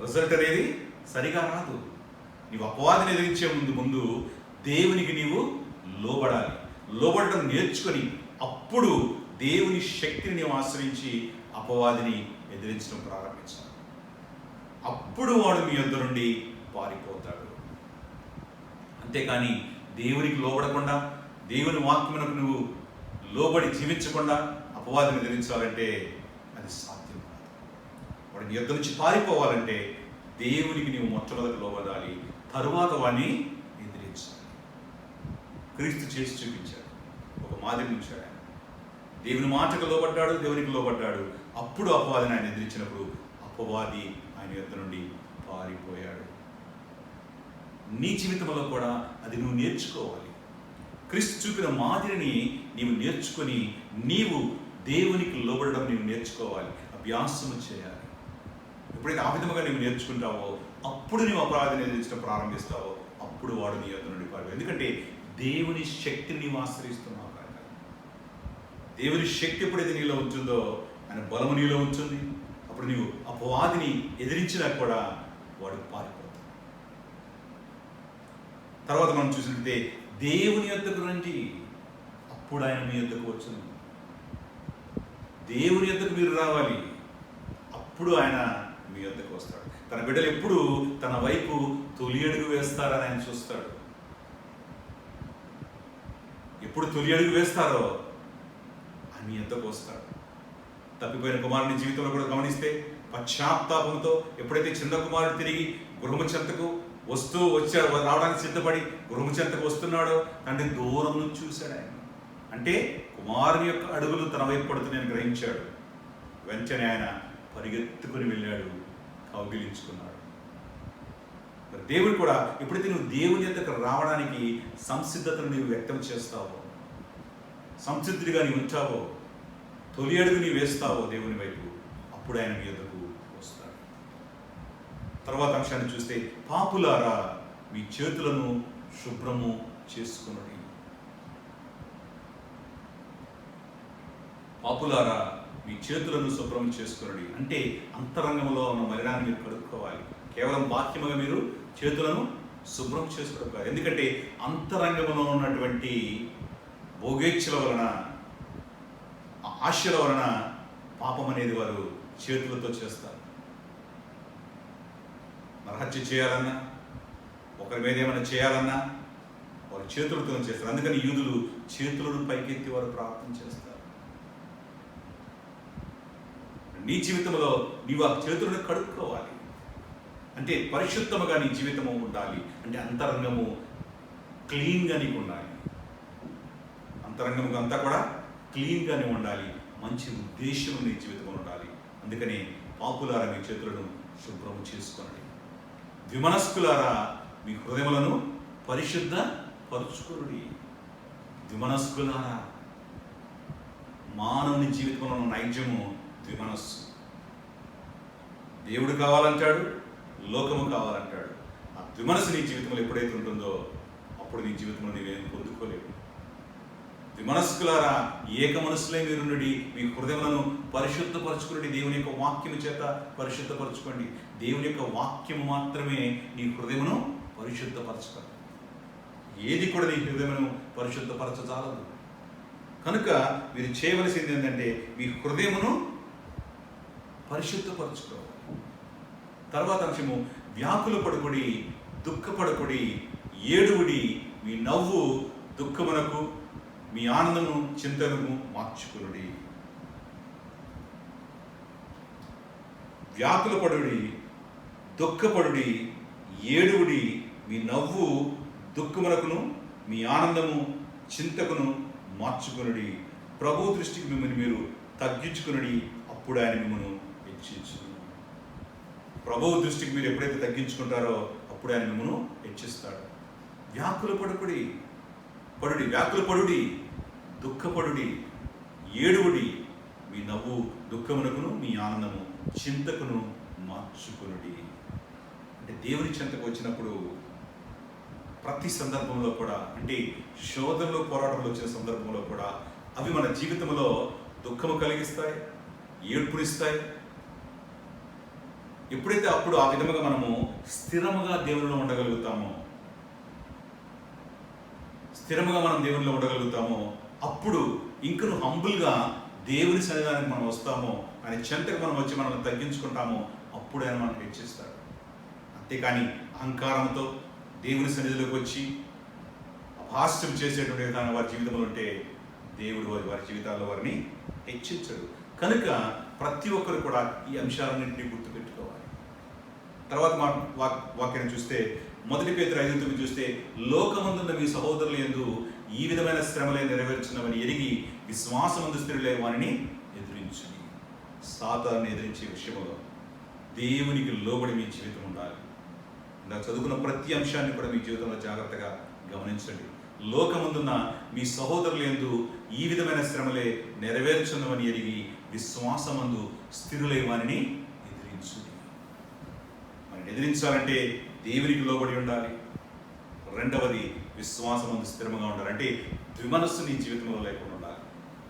రిజల్ట్ అనేది సరిగా రాదు. నీవు అపవాదిని ఎదిరించే ముందు దేవునికి నీవు లోబడాలి. లోబడటం నేర్చుకొని అప్పుడు దేవుని శక్తిని నీవు ఆశ్రయించి అపవాదిని ఎదిరించడం ప్రారంభించాలి. అప్పుడు వాడు మీ యొద్ద నుండి పారిపోతాడు. అంతేకాని దేవునికి లోబడకుండా దేవుని వాక్యమునకు నువ్వు లోబడి జీవించకుండా అపవాదిని ఎదిరించాలంటే అది సాధ్యం కాదు. వాడు నీ యొద్ద నుంచి పారిపోవాలంటే దేవునికి నీవు మొట్టమొదటి లోబడాలి, తరువాత వాడిని ఎదిరించాలి. క్రీస్తు చేసి చూపించాడు, ఒక మాదిరి ఉంచాడు. ఆయన దేవుని మాటకు లోబడ్డాడు, దేవునికి లోబడ్డాడు. అప్పుడు అపవాదిని ఆయన ఎదిరించినప్పుడు అపవాది ఆయన యొద్ద నుండి పారిపోయాడు. నీ జీవితంలో కూడా అది నువ్వు నేర్చుకోవాలి. క్రీస్తు చూపిన మాదిరిని నీవు నేర్చుకొని నీవు దేవునికి లోబడడం నీవు నేర్చుకోవాలి, అభ్యాసము చేయాలి. ఎప్పుడైతే ఆ విధముగా నీవు నేర్చుకుంటావో అప్పుడు నీవు అపరాధిని ఎదిరించడం ప్రారంభిస్తావో అప్పుడు వాడు నీ యొద్ద నుండి పారిపోయాడు. ఎందుకంటే దేవుని శక్తిని నీవు ఆశ్రయిస్తున్నావు. దేవుని శక్తి ఎప్పుడైతే నీలో ఉంటుందో ఆయన బలము నీలో ఉంటుంది. అప్పుడు నీవు అపవాదిని ఎదిరించినా కూడా వాడు పారిపోతాడు. తర్వాత మనం చూసినట్లయితే దేవుని యొద్దకు రండి, అప్పుడు ఆయన మీ యొద్దకు వచ్చును. దేవుని యొద్దకు మీరు రావాలి, అప్పుడు ఆయన మీ యొద్దకు వస్తాడు. తన బిడ్డలు ఎప్పుడు తన వైపు తొలి అడుగు వేస్తారని ఆయన చూస్తాడు. ఎప్పుడు తొలి అడుగు వేస్తారో ఆయన మీ యొద్దకు వస్తాడు. తప్పిపోయిన కుమారుని జీవితంలో కూడా గమనిస్తే పశ్చాత్తాపంతో ఎప్పుడైతే చిన్న కుమారుడు తిరిగి గృహము చెంతకు రావడానికి సిద్ధపడి గృహము చెంతకు వస్తున్నాడో తండ్రి దూరం నుంచి చూశాడు. ఆయన అంటే కుమారుని యొక్క అడుగులు తన వైపు పడుతున్నాయని గ్రహించాడు. వెంటనే ఆయన పరిగెత్తుకుని వెళ్ళాడు, కౌగిలించుకున్నాడు. దేవుడు కూడా ఎప్పుడైతే నువ్వు దేవుని యొద్దకు రావడానికి సంసిద్ధతను నీవు వ్యక్తం చేస్తావో, సంసిద్ధుడిగా నీవు ఉంచావో, తొలి అడుగు నీవు వేస్తావో దేవుని వైపు, అప్పుడు ఆయన మీ యొద్దకు వస్తాడు. తర్వాత అంశాన్ని చూస్తే పాపులారా మీ చేతులను శుభ్రము చేసుకున్నది. పాపులారా మీ చేతులను శుభ్రం చేసుకున్నది అంటే అంతరంగంలో ఉన్న మలినాన్ని మీరు కడుక్కోవాలి. కేవలం బాహ్యముగా మీరు చేతులను శుభ్రం చేసుకోవడం కాదు. ఎందుకంటే అంతరంగంలో ఉన్నటువంటి భోగేచ్ఛల వలన, ఆశల వలన పాపం అనేది వారు చేతులతో చేస్తారు. నరహత్య చేయాలన్నా, ఒక ఒకరి మీద ఏమైనా చేయాలన్నా వారు చేతులతో చేస్తారు. అందుకని యూదులు చేతులను పైకెత్తి వారు ప్రార్థన చేస్తారు. నీ జీవితంలో నీవు ఆ చేతులను కడుక్కోవాలి. అంటే పరిశుద్ధముగా నీ జీవితము ఉండాలి. అంటే అంతరంగము క్లీన్గా నీకు ఉండాలి. అంతరంగము అంతా కూడా క్లీన్గానే ఉండాలి. మంచి ఉద్దేశం నీ జీవితంలో ఉండాలి. అందుకని పాపులారా మీ చేతులను శుభ్రము చేసుకోండి. ద్విమనస్కులారా మీ హృదయములను పరిశుద్ధ పరుచుకునుడి. ద్విమనస్కులారా, మానవుని జీవితంలో ఉన్న నైజము ద్విమనస్సు. దేవుడు కావాలంటాడు, లోకము కావాలంటాడు. ఆ ద్విమనస్సు నీ జీవితంలో ఎప్పుడైతే ఉంటుందో అప్పుడు నీ జీవితంలో నీవేం పొందుకోలేవు. ద్విమనస్కులారా, ఏక మనస్సులే మీరుండి మీ హృదయములను పరిశుద్ధపరచుకుని దేవుని యొక్క వాక్యము చేత పరిశుద్ధపరచుకోండి. దేవుని యొక్క వాక్యము మాత్రమే నీ హృదయమును పరిశుద్ధపరచుకోండి. ఏది కూడా నీ హృదయమును పరిశుద్ధపరచజాలదు. కనుక మీరు చేయవలసింది ఏంటంటే మీ హృదయమును పరిశుద్ధపరచుకోవాలి. తర్వాత అంశము, వ్యాకుల పడుకుడి, దుఃఖపడుకుడి, ఏడువుడి, మీ నవ్వు దుఃఖమునకు మీ ఆనందము చింతనము మార్చుకునుడి. వ్యాకుల పడుడి, దుఃఖపడుడి, ఏడువుడి, మీ నవ్వు దుఃఖమునకును మీ ఆనందము చింతకును మార్చుకునుడి. ప్రభు దృష్టికి మిమ్మల్ని మీరు తగ్గించుకునుడి, అప్పుడు ఆయన మిమ్మల్ని హెచ్చించును. ప్రభువు దృష్టికి మీరు ఎప్పుడైతే తగ్గించుకుంటారో అప్పుడు ఆయన మిమ్మల్ని హెచ్చిస్తాడు. వ్యాకుల పడుకుడి, వ్యాకుల పడుడి, దుఃఖపడుడి, ఏడువుడి, మీ నవ్వు దుఃఖమునకును మీ ఆనందము చింతకును మార్చుకునుడి. అంటే దేవుని చింతకు వచ్చినప్పుడు ప్రతి సందర్భంలో కూడా, అంటే శోధనలో పోరాటంలో వచ్చిన సందర్భంలో కూడా అవి మన జీవితంలో దుఃఖము కలిగిస్తాయి, ఏడ్పునిస్తాయి. ఎప్పుడైతే అప్పుడు ఆ విధముగా మనము స్థిరముగా దేవునిలో ఉండగలుగుతామో, అప్పుడు ఇంకను హంబుల్గా దేవుని సన్నిధానానికి మనం వస్తామో, ఆయన చెంతకు మనం వచ్చి మనల్ని తగ్గించుకుంటామో అప్పుడు ఆయన మనకు హెచ్చిస్తాడు. అంతేకాని అహంకారంతో దేవుని సన్నిధిలోకి వచ్చి అపహాస్యం చేసేటువంటి విధానం వారి జీవితంలో ఉంటే దేవుడు వారి జీవితాల్లో వారిని హెచ్చించడు. కనుక ప్రతి ఒక్కరు కూడా ఈ అంశాలన్నింటినీ గుర్తుపెట్టుకోవాలి. తర్వాత వాక్యాన్ని చూస్తే 1 పేతురు 5:9 చూస్తే, లోకమందున్న మీ సహోదరుల యందు ఈ విధమైన శ్రమలే నెరవేర్చున్నవని ఎరిగి విశ్వాసమందు స్థిరులే వారిని ఎదిరించుడి. సాతాన్ని ఎదిరించే విషయంలో దేవునికి లోబడి మీ జీవితం ఉండాలి. ఇలా చదువుకున్న ప్రతి అంశాన్ని కూడా మీ జీవితంలో జాగ్రత్తగా గమనించండి. లోకమందున్న మీ సహోదరుల యందు ఈ విధమైన శ్రమలే నెరవేర్చున్నవని ఎరిగి విశ్వాసమందు స్థిరులై వారిని ఎదిరించుడి. వారిని ఎదిరించాలంటే దేవునికి లోబడి ఉండాలి. రెండవది, విశ్వాసమందు స్థిరంగా ఉండాలి. అంటే ద్విమనస్సు నీ జీవితంలో లేకుండా ఉండాలి.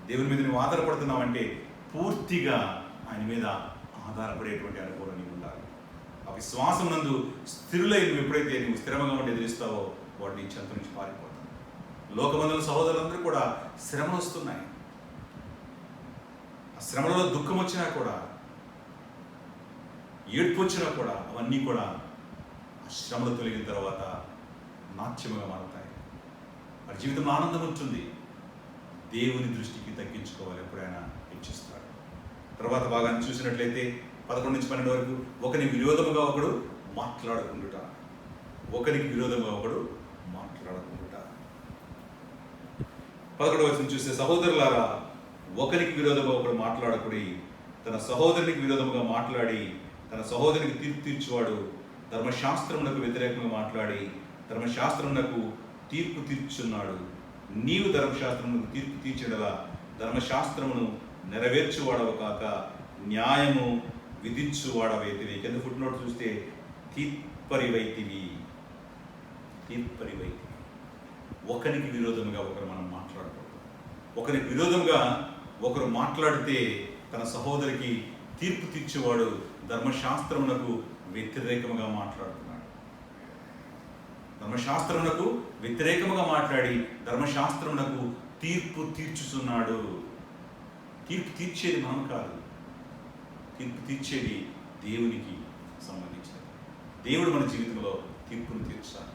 దేవుని మీద నువ్వు ఆధారపడుతున్నావంటే పూర్తిగా ఆయన మీద ఆధారపడేటువంటి అనుభవం నీకు ఉండాలి. ఆ విశ్వాసం నందు స్థిరులై నువ్వు ఎప్పుడైతే నువ్వు స్థిరంగా ఉండి ఎదిరిస్తావో వాడు నీ చెంత నుంచి పారిపోతాడు. లోకమందుల సహోదరులందరూ కూడా శ్రమలు వస్తున్నాయి. ఆ శ్రమలలో దుఃఖం వచ్చినా కూడా, ఏడ్పు వచ్చినా కూడా, అవన్నీ కూడా ఆ శ్రమలు తొలగిన తర్వాత నాట్యముగా మారుతాయి. వారి జీవితంలో ఆనందం ఉంటుంది. దేవుని దృష్టికి తగ్గించుకోవాలి, ఎప్పుడైనా హెచ్చిస్తాడు. తర్వాత భాగాన్ని చూసినట్లయితే 11 నుంచి 12 వరకు, ఒకరికి విరోధముగా ఒకడు మాట్లాడుకుంటుట. 11వ వచనం చూస్తే, సహోదరులారా, ఒకరికి విరోధంగా ఒకడు మాట్లాడకుడి. తన సహోదరునికి విరోధముగా మాట్లాడి తన సహోదరునికి తీర్పు తీర్చువాడు ధర్మశాస్త్రమునకు వ్యతిరేకంగా మాట్లాడి ధర్మశాస్త్రమునకు తీర్పు తీర్చున్నాడు. నీవు ధర్మశాస్త్రమునకు తీర్పు తీర్చడలా ధర్మశాస్త్రమును నెరవేర్చువాడవు కాక న్యాయము విధించువాడవైతివి. కింద ఫుట్ నోట్ చూస్తే తీర్పరివైతివి. ఒకరికి విరోధంగా ఒకరు మనం మాట్లాడకూడదు. ఒకరికి విరోధంగా ఒకరు మాట్లాడితే తన సహోదరికి తీర్పు తీర్చేవాడు ధర్మశాస్త్రమునకు వ్యతిరేకముగా మాట్లాడుతున్నాడు. ధర్మశాస్త్రమునకు వ్యతిరేకముగా మాట్లాడి ధర్మశాస్త్రమునకు తీర్పు తీర్చుతున్నాడు. తీర్పు తీర్చేది మనం కాదు, తీర్పు తీర్చేది దేవునికి సంబంధించినది. దేవుడు మన జీవితంలో తీర్పును తీర్చాలి.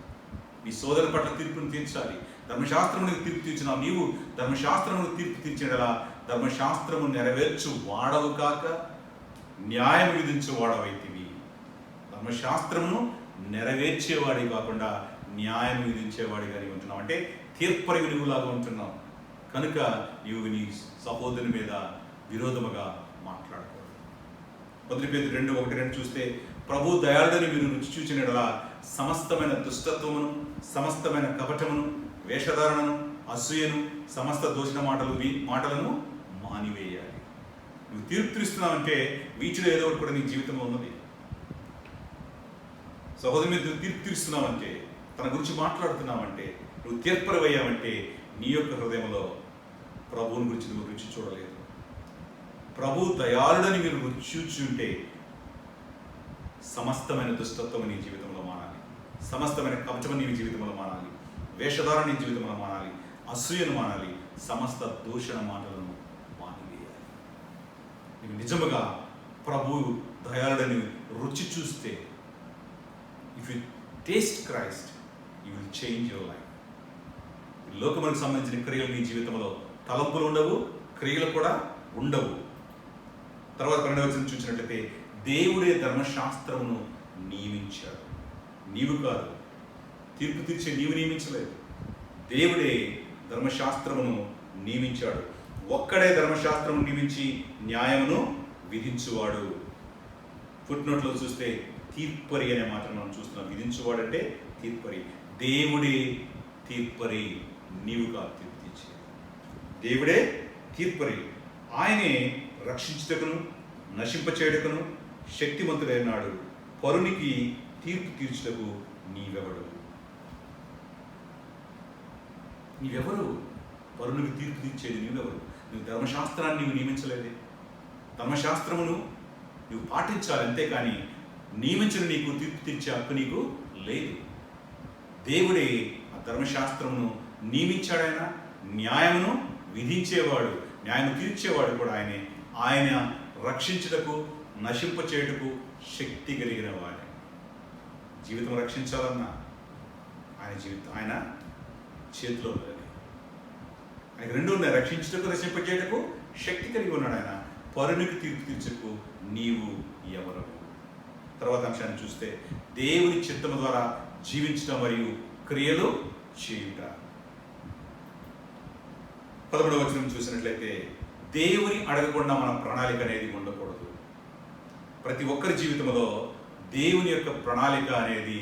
నీ సోదరుల పట్ల తీర్పును తీర్చాలి. ధర్మశాస్త్రమునికి తీర్పు తీర్చినావు, నీవు ధర్మశాస్త్రమునికి తీర్పు తీర్చేలా ధర్మశాస్త్రము నెరవేర్చు వాడవు కాక న్యాయం విధించు వాడవైతివి. ధర్మశాస్త్రమును నెరవేర్చేవాడి కాకుండా న్యాయం విధించేవాడిగా నీవు ఉంటున్నావు. అంటే తీర్పరి నువ్వులాగా ఉంటున్నావు కనుక నీవు నీ సహోదరుని మీద విరోధముగా మాట్లాడకూడదు. 1 Peter 2:1-2 చూస్తే ప్రభు దయాళుడని మీరు రుచి చూచినలా సమస్తమైన దుష్టత్వమును, సమస్తమైన కపటమును, వేషధారణను, అసూయను, సమస్త దోషణ మాటలను మానివేయాలి. నువ్వు తీర్పు తీరుస్తున్నావంటే వీటిలో ఏదో ఒకటి కూడా నీ జీవితంలో ఉన్నది. సహోదరు మీద తీర్పు తీరుస్తున్నావంటే, తన గురించి మాట్లాడుతున్నావంటే, నువ్వు తీర్పరవయ్యావంటే నీ యొక్క హృదయంలో ప్రభువుని గురించి నువ్వు రుచి చూడలేదు. ప్రభు దయాళుడని మీరు రుచి చూచుంటే సమస్తమైన దుష్టత్వం నీ జీవితంలో మానాలి, సమస్తమైన కవచం నీ జీవితంలో మానాలి, వేషధారణ నీ జీవితంలో మానాలి, అసూయను మానాలి, సమస్త దూషణ మాటలను మానివేయాలి. నీవు నిజముగా ప్రభు దయాళుడని రుచి చూస్తే, if you taste Christ you will change your life. లోకములకు సంబంధించిన క్రియలు నీ జీవితంలో తలంపులు ఉండవు, క్రియలు కూడా ఉండవు. తర్వాత 12వ వచనం చూసినట్లయితే దేవుడే ధర్మశాస్త్రమును నియమించాడు. నీవు కాదు, తీర్పు తీర్చే నీవు నియమించలేదు, దేవుడే ధర్మశాస్త్రమును నియమించాడు. ఒక్కడే ధర్మశాస్త్రమును నియమించి న్యాయమును విధించువాడు. ఫుట్నోట్లో చూస్తే తీర్పరి అనే మాట మనం చూస్తున్నాం. విధించువాడు అంటే తీర్పరి. దేవుడే తీర్పరి, నీవు కాదు తీర్పు తీర్చే. దేవుడే తీర్పరి. ఆయనే రక్షించుటకును నశింపచేయుటకును శక్తిమంతుడైనాడు. పరునికి తీర్పు తీర్చుటకు నీవెవడు? నీవెవరు? పరునికి తీర్పు తీర్చేది నీవెవరు? నువ్వు ధర్మశాస్త్రాన్ని నీవు నియమించలేదే. ధర్మశాస్త్రమును నువ్వు పాటించాలి, అంతేకాని నియమించిన నీకు తీర్పు తీర్చే హక్కు నీకు లేదు. దేవుడే ఆ ధర్మశాస్త్రమును నియమించాడైనా, న్యాయమును విధించేవాడు, న్యాయం తీర్చేవాడు కూడా ఆయనే. ఆయన రక్షించుటకు నశింపచేయుటకు శక్తి కలిగిన వాడే. జీవితం రక్షించాలన్నా ఆయన చేతిలో ఉన్నది. ఆయనకు రెండు ఉన్నాయి, రక్షించుటకు నశింపచేయుటకు శక్తి కలిగి ఉన్నాడు ఆయన. పరునికి తీర్పు తీర్చకు నీవు ఎవరు? తర్వాత అంశాన్ని చూస్తే దేవుని చిత్తము ద్వారా జీవించడం మరియు క్రియలు చేయుట. 13వ వచనం చూసినట్లయితే దేవుని అడగకుండా మన ప్రణాళిక అనేది ఉండకూడదు. ప్రతి ఒక్కరి జీవితంలో దేవుని యొక్క ప్రణాళిక అనేది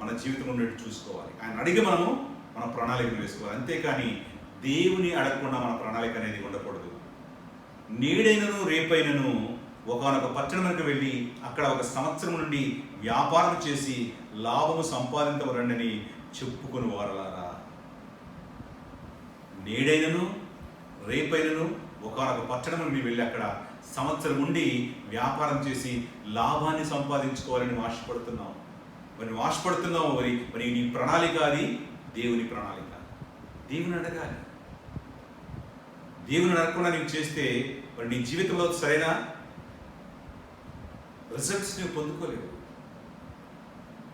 మన జీవితం ఉన్నట్టు చూసుకోవాలి. ఆయన అడిగి మనము మన ప్రణాళికను వేసుకోవాలి, అంతేకాని దేవుని అడగకుండా మన ప్రణాళిక అనేది ఉండకూడదు. నేడైనను రేపైనను ఒకనొక పట్టణంకి వెళ్ళి అక్కడ 1 సంవత్సరం నుండి వ్యాపారం చేసి లాభము సంపాదించవరండని చెప్పుకుని వారలారా. నేడైనను రేపైనను ఒకనొక పట్టణం నుండి వెళ్ళి అక్కడ సంవత్సరం నుండి వ్యాపారం చేసి లాభాన్ని సంపాదించుకోవాలని ఆశపడుతున్నావు. మరి ఆశపడుతున్నావు, మరి నీ ప్రణాళిక అది దేవుని ప్రణాళిక. దేవుని అడగాలి. దేవుని అడగకుండా నీవు చేస్తే మరి నీ జీవితంలో సరైన రిజల్ట్స్ నీవు పొందుకోలేవు.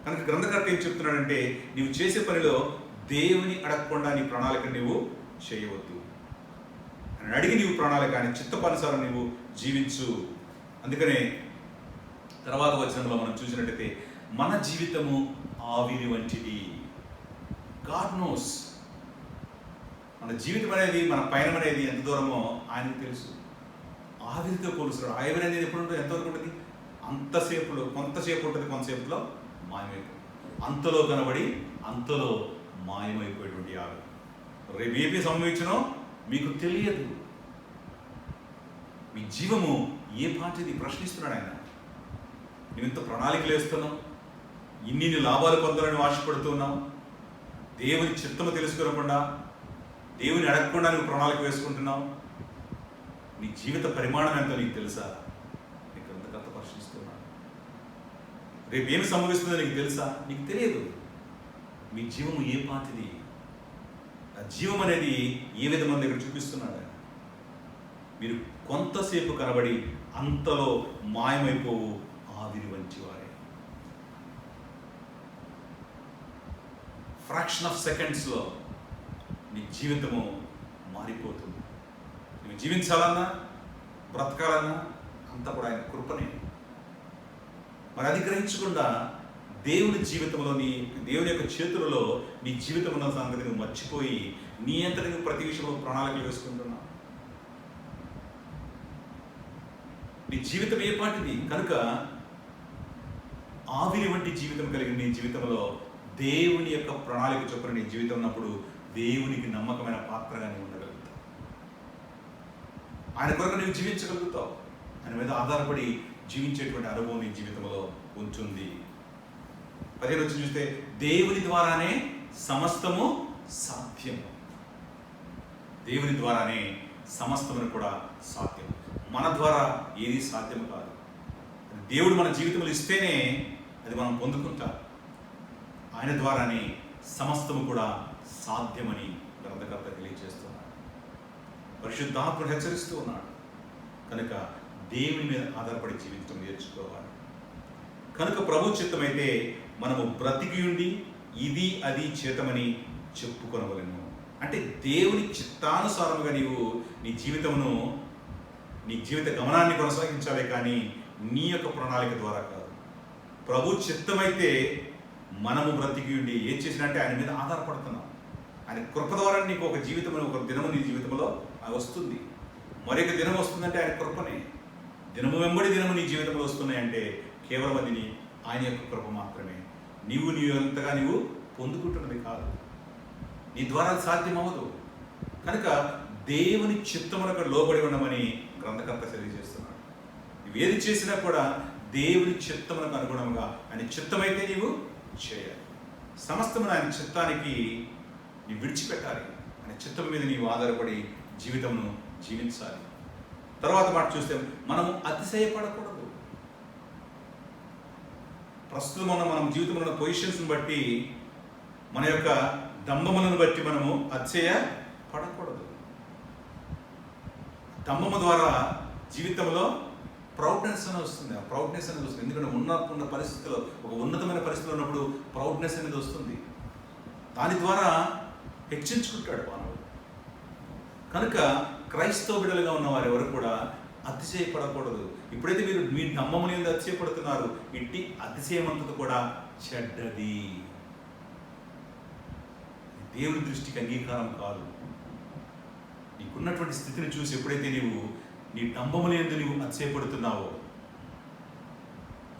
కనుక గ్రంథకర్త ఏం చెప్తున్నాడంటే, నీవు చేసే పనిలో దేవుని అడగకుండా నీ ప్రణాళిక నీవు చేయవద్దు. అని అడిగి నీవు ప్రణాళిక ఆయన చిత్తపనుసారం నీవు జీవించు. అందుకనే తర్వాత వచనంలో మనం చూసినట్టయితే మన జీవితము ఆవిరి వంటిది. God knows. మన జీవితం అనేది, మన పయనం అనేది ఎంత దూరమో ఆయనకు తెలుసు. ఆవిరితో పోలుస్తున్నాడు. ఆవిరి అనేది ఎప్పుడు ఉంటుంది? ఎంతవరకు ఉంటుంది? అంతసేపులో, కొంతసేపు ఉంటుంది, కొంతసేపులో మాయమైపోతుంది. అంతలో కనబడి అంతలో మాయమైపోయేటువంటి ఆవిరి. రేపు ఏపీ సంభవించినో మీకు తెలియదు. మీ జీవము ఏ పాటిది ప్రశ్నిస్తున్నాడు ఆయన. నువ్వు ఇంత ప్రణాళికలు వేస్తున్నావు, ఇన్ని లాభాలు పొందాలని ఆశపడుతున్నావు, దేవుని చిత్తము తెలుసుకోకుండా, దేవుని అడగకుండా నువ్వు ప్రణాళిక వేసుకుంటున్నావు. నీ జీవిత పరిమాణం ఎంతో నీకు తెలుసా? నీకు అంతకంత ప్రశ్నిస్తున్నాడు. రేపు ఏమి సంభవిస్తుందో నీకు తెలుసా? నీకు తెలియదు. మీ జీవము ఏ పాటిది? ఆ జీవం అనేది ఏ విధమైన దగ్గర చూపిస్తున్నాడు. మీరు కొంతసేపు కనబడి అంతలో మాయమైపోవు ఆవిరి వంటి వారే. ఫ్రాక్షన్ ఆఫ్ సెకండ్స్లో నీ జీవితము మారిపోతుంది. నువ్వు జీవించాలన్నా బ్రతకాలన్నా అంతా కూడా ఆయన కృపనే. మరి అది గ్రహించకుండా దేవుని జీవితంలో దేవుని యొక్క చేతులలో నీ జీవితం ఉన్న సంగతి నువ్వు మర్చిపోయి నీ అంతటి నువ్వు ప్రతి విషయంలో ప్రణాళికలు వేసుకుంటున్నావు. నీ జీవితం ఏ పాటిది కనుక ఆవిరి వంటి జీవితం కలిగిన నీ జీవితంలో దేవుని యొక్క ప్రణాళిక చొప్పున నీ జీవితం ఉన్నప్పుడు దేవునికి నమ్మకమైన పాత్రగా నీవు ఉండగలుగుతావు. ఆయన కొరకు నీవు జీవించగలుగుతావు. ఆయన మీద ఆధారపడి జీవించేటువంటి అనుభవం నీ జీవితంలో ఉంటుంది. 15 వచ్చి చూస్తే దేవుని ద్వారానే సమస్తము సాధ్యము. దేవుని ద్వారానే సమస్తమును కూడా సాధ్యం. మన ద్వారా ఏది సాధ్యం కాదు. దేవుడు మన జీవితంలో ఇస్తేనే అది మనం పొందుకుంటాం. ఆయన ద్వారానే సమస్తము కూడా సాధ్యమని గ్రంథకర్త తెలియజేస్తున్నాడు. పరిశుద్ధాత్ముడు హెచ్చరిస్తూ ఉన్నాడు. కనుక దేవుని మీద ఆధారపడి జీవితం నేర్చుకోవాలి. కనుక ప్రభు చిత్తమైతే మనము బ్రతికి ఉండి ఇది అది చేతమని చెప్పుకొనవలెను. అంటే దేవుని చిత్తానుసారముగా నీవు నీ జీవితమును నీ జీవిత గమనాన్ని కొనసాగించాలి, కానీ నీ యొక్క ప్రణాళిక ద్వారా కాదు. ప్రభు చిత్తమైతే మనము బ్రతికి ఉండి ఏం చేసినంటే ఆయన మీద ఆధారపడుతున్నాం. ఆయన కృప ద్వారా నీకు ఒక జీవితం, ఒక దినము నీ జీవితంలో వస్తుంది. మరొక దినం వస్తుందంటే ఆయన కృపనే. దినము వెంబడి దినము నీ జీవితంలో వస్తున్నాయంటే కేవలం అది ఆయన యొక్క కృప మాత్రమే. నీవంతగా నీవు పొందుకుంటున్నది కాదు. నీ ద్వారా సాధ్యం అవ్వదు. కనుక దేవుని చిత్తమునకు లోబడి ఉండమని గ్రంథకర్త తెలియజేస్తున్నాడు. నువ్వు ఏది చేసినా కూడా దేవుని చిత్తమునకు అనుగుణంగా ఆయన చిత్తమైతే నీవు చేయాలి. సమస్తమును ఆయన చిత్తానికి నీవు విడిచిపెట్టాలి. ఆయన చిత్తం మీద నీవు ఆధారపడి జీవితమును జీవించాలి. తర్వాత మాట చూస్తే మనము అతిశయపడకూడదు. ప్రస్తుతం మనం జీవితంలో ఉన్న పొజిషన్స్ని బట్టి, మన యొక్క దంభములను బట్టి మనము అతిశయపడకూడదు. దంభము ద్వారా జీవితంలో ప్రౌడ్నెస్ అనేది వస్తుంది. ఆ ప్రౌడ్నెస్ అనేది వస్తుంది. ఎందుకంటే ఉన్న పరిస్థితిలో, ఒక ఉన్నతమైన పరిస్థితిలో ఉన్నప్పుడు ప్రౌడ్నెస్ అనేది వస్తుంది. దాని ద్వారా హెచ్చించుకుంటాడు మానవుడు. కనుక క్రైస్తవ బిడ్డలుగా ఉన్న వారు ఎవరు కూడా అతిశయపడకూడదు. ఎప్పుడైతే మీరు మీ నమ్మముని మీద అతిశయపడుతున్నారు, ఇట్టి అతిశయమంతది కూడా చెడ్డది. దేవుని దృష్టికి అంగీకారం కాదు. నీకున్నటువంటి స్థితిని చూసి ఎప్పుడైతే నీవు నీ నమ్మముని మీద నీవు అతిశయపడుతున్నావో,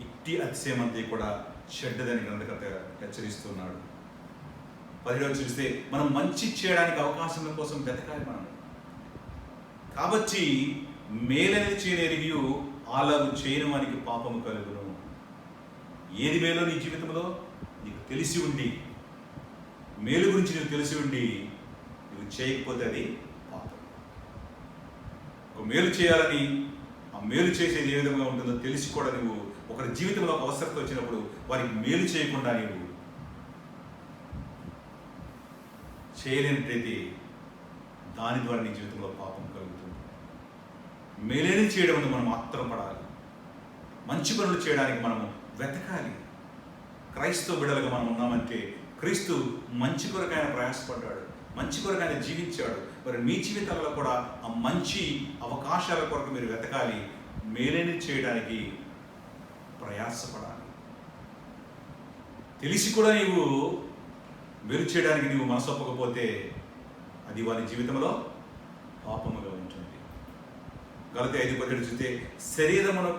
ఇట్టి అతిశయమంతే కూడా చెడ్డదని గ్రంథకర్త హెచ్చరిస్తున్నాడు. 10 చూస్తే మనం మంచి చేయడానికి అవకాశం కోసం వెతకాలి. మనం కాబట్టి మేలనేది చేయనెరిగి అలాగు చేయని వానికి పాపము కలుగును. ఏది మేలో నీ జీవితంలో నీకు తెలిసి ఉండి, మేలు గురించి నీకు తెలిసి ఉండి నువ్వు చేయకపోతే అది పాపం. ఒక మేలు చేయాలని, ఆ మేలు చేసేది ఏ విధంగా ఉంటుందో తెలిసి కూడా నువ్వు ఒకరి జీవితంలో ఒక అవసరత వచ్చినప్పుడు వారికి మేలు చేయకుండా నీవు చేయలేనిట్లయితే దాని ద్వారా నీ జీవితంలో పాపం కలుగుతుంది. మేలేని చేయడం మనం మాత్రం పడాలి. మంచి పనులు చేయడానికి మనము వెతకాలి. క్రైస్తవ బిడ్డలుగా మనం ఉన్నామంటే క్రీస్తు మంచి కొరకు ఆయన ప్రయాసపడ్డాడు, మంచి కొరకు ఆయన జీవించాడు. మరి మీ జీవితాలలో కూడా ఆ మంచి అవకాశాల కొరకు మీరు వెతకాలి. మేలేని చేయడానికి ప్రయాసపడాలి. తెలిసి కూడా నీవు మేలు చేయడానికి నీవు మనసొప్పకపోతే అది వారి జీవితంలో పాపముగా ఉంటుంది. గలతీ 5:17 చూస్తే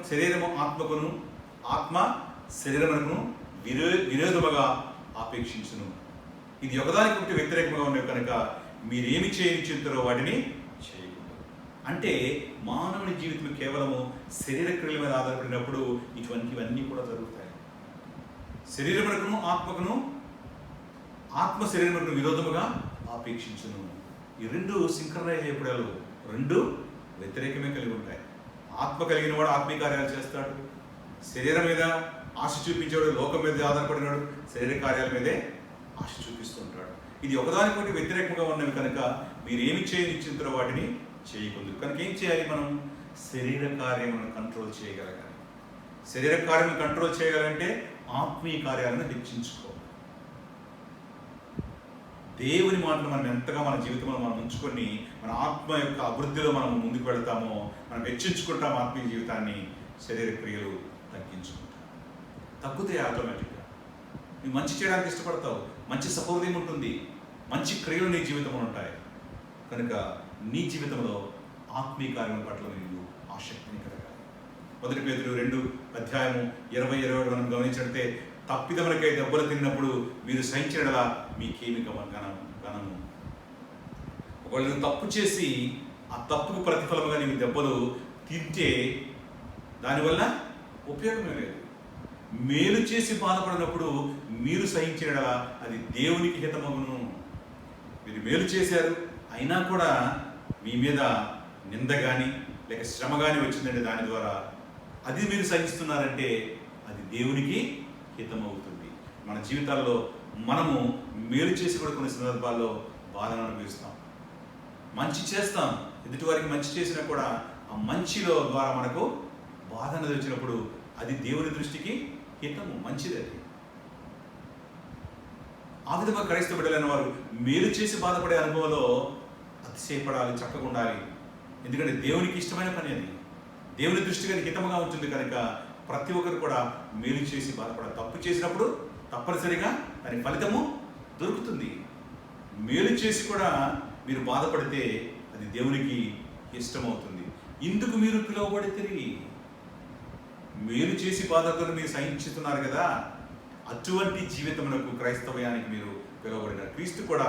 శరీరము ఆత్మకును, ఆత్మ శరీరమునకును విరోధముగా ఆపేక్షించును. ఇది ఒకదానికొకటి వ్యతిరేకంగా ఉన్నవి కనుక మీరేమి చేయనిచ్చుతారో వాటిని చేయకూడదు. అంటే మానవుని జీవితం కేవలము శరీర క్రియల మీద ఆధారపడినప్పుడు ఇవన్నీ కూడా జరుగుతాయి. శరీరమునకును ఆత్మకును, ఆత్మ శరీరమునకు విరోధముగా ఆపేక్షించును. ఈ రెండు సింక్రనైజ్ అయ్యేప్పుడు రెండు వ్యతిరేకమే కలిగి ఉంటాయి. ఆత్మ కలిగిన వాడు ఆత్మీయ కార్యాలు చేస్తాడు. శరీరం మీద ఆశ చూపించేవాడు, లోకం మీద ఆధారపడినాడు, శరీర కార్యాల మీదే ఆశ చూపిస్తుంటాడు. ఇది ఒకదానికొకటి వ్యతిరేకంగా ఉన్నవి కనుక మీరేమి చేయనిచ్చిందో వాటిని చేయకూడదు. కనుక ఏం చేయాలి? మనం శరీర కార్యములను కంట్రోల్ చేయగలగాలి. శరీర కార్యములను కంట్రోల్ చేయగలంటే ఆత్మీయ కార్యాలను హెచ్చించుకోవాలి. దేవుని మాటలు మనం ఎంతగా మన జీవితంలో మనం ఉంచుకొని మన ఆత్మ యొక్క అభివృద్ధిలో మనం ముందుకు వెళ్తామో, మనం హెచ్చించుకుంటాం ఆత్మీయ జీవితాన్ని, శరీర క్రియలు తగ్గించుకుంటాం. తగ్గుతాయి ఆటోమేటిక్గా. నువ్వు మంచి చేయడానికి ఇష్టపడతావు, మంచి సహృదయం ఉంటుంది, మంచి క్రియలు నీ జీవితంలో ఉంటాయి. కనుక నీ జీవితంలో ఆత్మీయ కార్యముల పట్ల నీవు ఆసక్తిని కలగాలి. 1 పేతురు 2:20-21 మనం గమనించినట్టే, తప్పిదములకై దెబ్బలు తిన్నప్పుడు మీరు సహించడలా మీకేమి గణము. ఒకవేళ నువ్వు తప్పు చేసి ఆ తప్పుకు ప్రతిఫలముగా నీవు దెబ్బలు తింటే దానివల్ల ఉపయోగమే లేదు. మేలు చేసి బాధపడినప్పుడు మీరు సహించడలా అది దేవునికి హితమగును. మీరు మేలు చేశారు, అయినా కూడా మీ మీద నింద కానీ లేక శ్రమ కానీ వచ్చిందంటే దాని ద్వారా అది మీరు సహిస్తున్నారంటే అది దేవునికి హితమవుతుంది. మన జీవితాల్లో మనము మేలు చేసి కూడా కొన్ని సందర్భాల్లో బాధను అనుభవిస్తాం. మంచి చేస్తాం, ఎదుటి వారికి మంచి చేసినా కూడా ఆ మంచిలో ద్వారా మనకు బాధ అనేది వచ్చినప్పుడు అది దేవుని దృష్టికి హితము, మంచిది. అది ఆ విధంగా క్రైస్తవ బిడ్డలైన వారు మేలు చేసి బాధపడే అనుభవంలో అతిశయపడాలి, చక్కగా ఉండాలి. ఎందుకంటే దేవునికి ఇష్టమైన పని అది, దేవుని దృష్టికి అది హితముగా ఉంటుంది. కనుక ప్రతి ఒక్కరు కూడా మేలు చేసి బాధపడాలి. తప్పు చేసినప్పుడు తప్పనిసరిగా దాని ఫలితము దొరుకుతుంది. మేలు చేసి కూడా మీరు బాధపడితే అది దేవునికి ఇష్టమవుతుంది. ఇందుకు మీరు పిలువబడితే, మేలు చేసి బాధకులు మీరు సహించుతున్నారు కదా, అటువంటి జీవితమునకు క్రైస్తవ్యానికి మీరు పిలువబడినారు. క్రీస్తు కూడా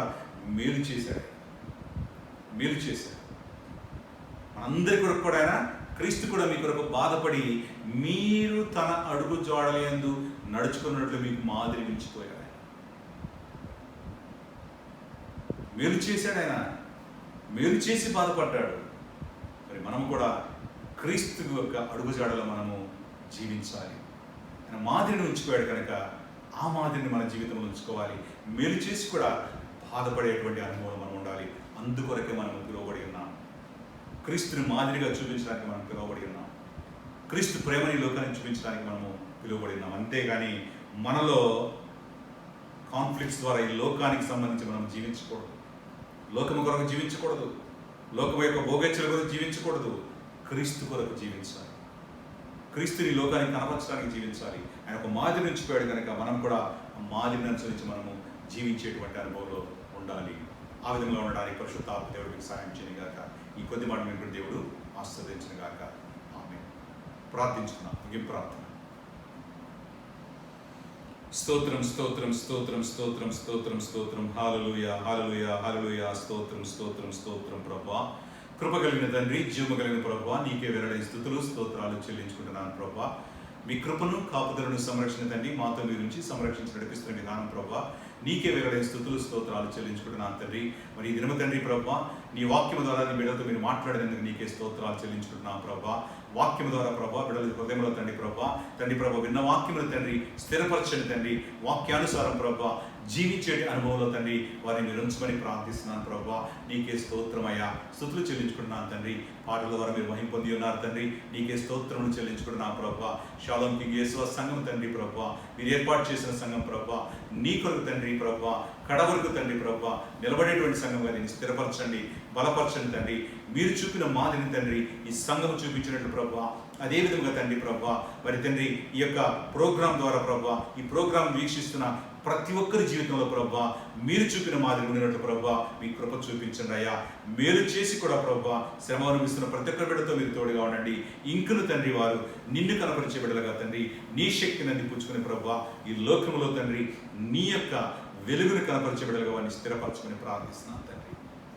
మేలు చేశాడు. మనందరి కొరకు కూడా ఆయన, క్రీస్తు కూడా మీ కొరకు బాధపడి మీరు తన అడుగు జాడలందు నడుచుకున్నట్లు మీకు మాదిరి మించిపోయాడు. ఆయన మేలు చేశాడు, ఆయన మేలు చేసి బాధపడ్డాడు. మరి మనం కూడా క్రీస్తు యొక్క అడుగు జాడలో మనము జీవించాలి. ఆయన మాదిరిని ఉంచిపోయాడు కనుక ఆ మాదిరిని మన జీవితంలో ఉంచుకోవాలి. మేలు చేసి కూడా బాధపడేటువంటి అనుభవం మనం ఉండాలి. అందుకొరకే మనం పిలువబడి ఉన్నాం. క్రీస్తుని మాదిరిగా చూపించడానికి మనం పిలువబడి ఉన్నాం. క్రీస్తు ప్రేమని లోకాన్ని చూపించడానికి మనము పిలువబడి ఉన్నాం. అంతేగాని మనలో కాన్ఫ్లిక్ట్స్ ద్వారా ఈ లోకానికి సంబంధించి మనం జీవించకూడదు. లోకము కొరకు జీవించకూడదు. లోకం యొక్క భోగేచ్ఛల కొరకు జీవించకూడదు. క్రీస్తు కొరకు జీవించాలి. క్రీస్తుని లోకానికి కనపరచడానికి జీవించాలి. ఆయన ఒక మాదిరి ఉంచిపోయాడు కనుక మనం కూడా ఆ మాదిరిని అనుసరించి మనము జీవించేటువంటి అనుభవంలో ఉండాలి. ఆ విధంగా ఉండడానికి పరిశుద్ధాత్మ దేవుడు మీకు సహాయం చేయను గాక. ఈ కొద్ది మాట మీరు దేవుడు ఆశీర్వదించిన గాక. ఆమేన్. ప్రార్థించుకున్నాం. ముగింపు ప్రార్థన. స్తోత్రం స్తోత్రం స్తోత్రం స్తోత్రం స్తోత్రం స్తోత్రం. హల్లెలూయా హల్లెలూయా హల్లెలూయా. స్తోత్రం స్తోత్రం స్తోత్రం. ప్రభువా, కృప కలిగిన తండ్రి, జీవము కలిగిన ప్రభువా, నీకే వేలాది స్తుతులు స్తోత్రాలు చెల్లించుకుంటున్నాను. ప్రభువా, మీ కృపను కాపుదలను సంరక్షణ తండ్రి మాతో మీరు నుంచి సంరక్షించి నడిపిస్తున్న విధానం ప్రభువా, నీకే వేలాది స్తుతులు స్తోత్రాలు చెల్లించుకుంటున్నాను తండ్రి. మరి ఈ దినము తండ్రి ప్రభువా, నీ వాక్యము ద్వారా నీ బిడ్డలతో మీరు మాట్లాడినందుకు నీకే స్తోత్రాలు చెల్లించుకుంటున్నాను ప్రభువా. వాక్యము ద్వారా ప్రభా బిడ్డల హృదయంలో తండ్రి ప్రభా విన్న వాక్యములు తండ్రి స్థిరపరచండి తండ్రి. వాక్యానుసారం ప్రభా జీవించేటి అనుభవంలో తండ్రి వారిని మీరు ఉంచమని ప్రార్థిస్తున్నాను ప్రభా. నీకే స్తోత్రమయ్యా. స్తుతులు చెల్లించుకుంటున్నాను తండ్రి. పాటల ద్వారా మీరు మహిమ పొంది ఉన్నారు తండ్రి. నీకే స్తోత్రములు చెల్లించుకుంటున్నాను ప్రభా. షాలోమ్ కింగ్ యేసువ సంఘం తండ్రి ప్రభా, మీరు ఏర్పాటు చేసిన సంఘం ప్రభా, నీ కొరకు తండ్రి ప్రభా, కడవరకు తండ్రి ప్రభా నిలబడేటువంటి సంఘంగా దీన్ని స్థిరపరచండి, బలపరచండి తండ్రి. మీరు చూపిన మాదిరిని తండ్రి ఈ సంఘం చూపించినట్లు ప్రభా, అదే విధంగా తండ్రి ప్రభా మరి తండ్రి ఈ యొక్క ప్రోగ్రాం ద్వారా ప్రభా, ఈ ప్రోగ్రాం వీక్షిస్తున్న ప్రతి ఒక్కరి జీవితంలో ప్రభా మీరు చూపిన మాదిరి ఉన్నట్లు ప్రభా మీ కృప చూపించండి అయ్యా. మేలు చేసి కూడా ప్రభా శ్రమ అనుభవిస్తున్న ప్రతి ఒక్కరి బిడ్డతో మీరు తోడుగా ఉండండి. ఇంకును తండ్రి వారు నిన్ను కనపరిచే బిడ్డలుగా తండ్రి నీ శక్తిని అందిపుచ్చుకుని ప్రభా ఈ లోకంలో తండ్రి నీ యొక్క వెలుగును కనపరిచే బిడ్డలుగా వారిని స్థిరపరచుకుని ప్రార్థిస్తున్నాను తండ్రి.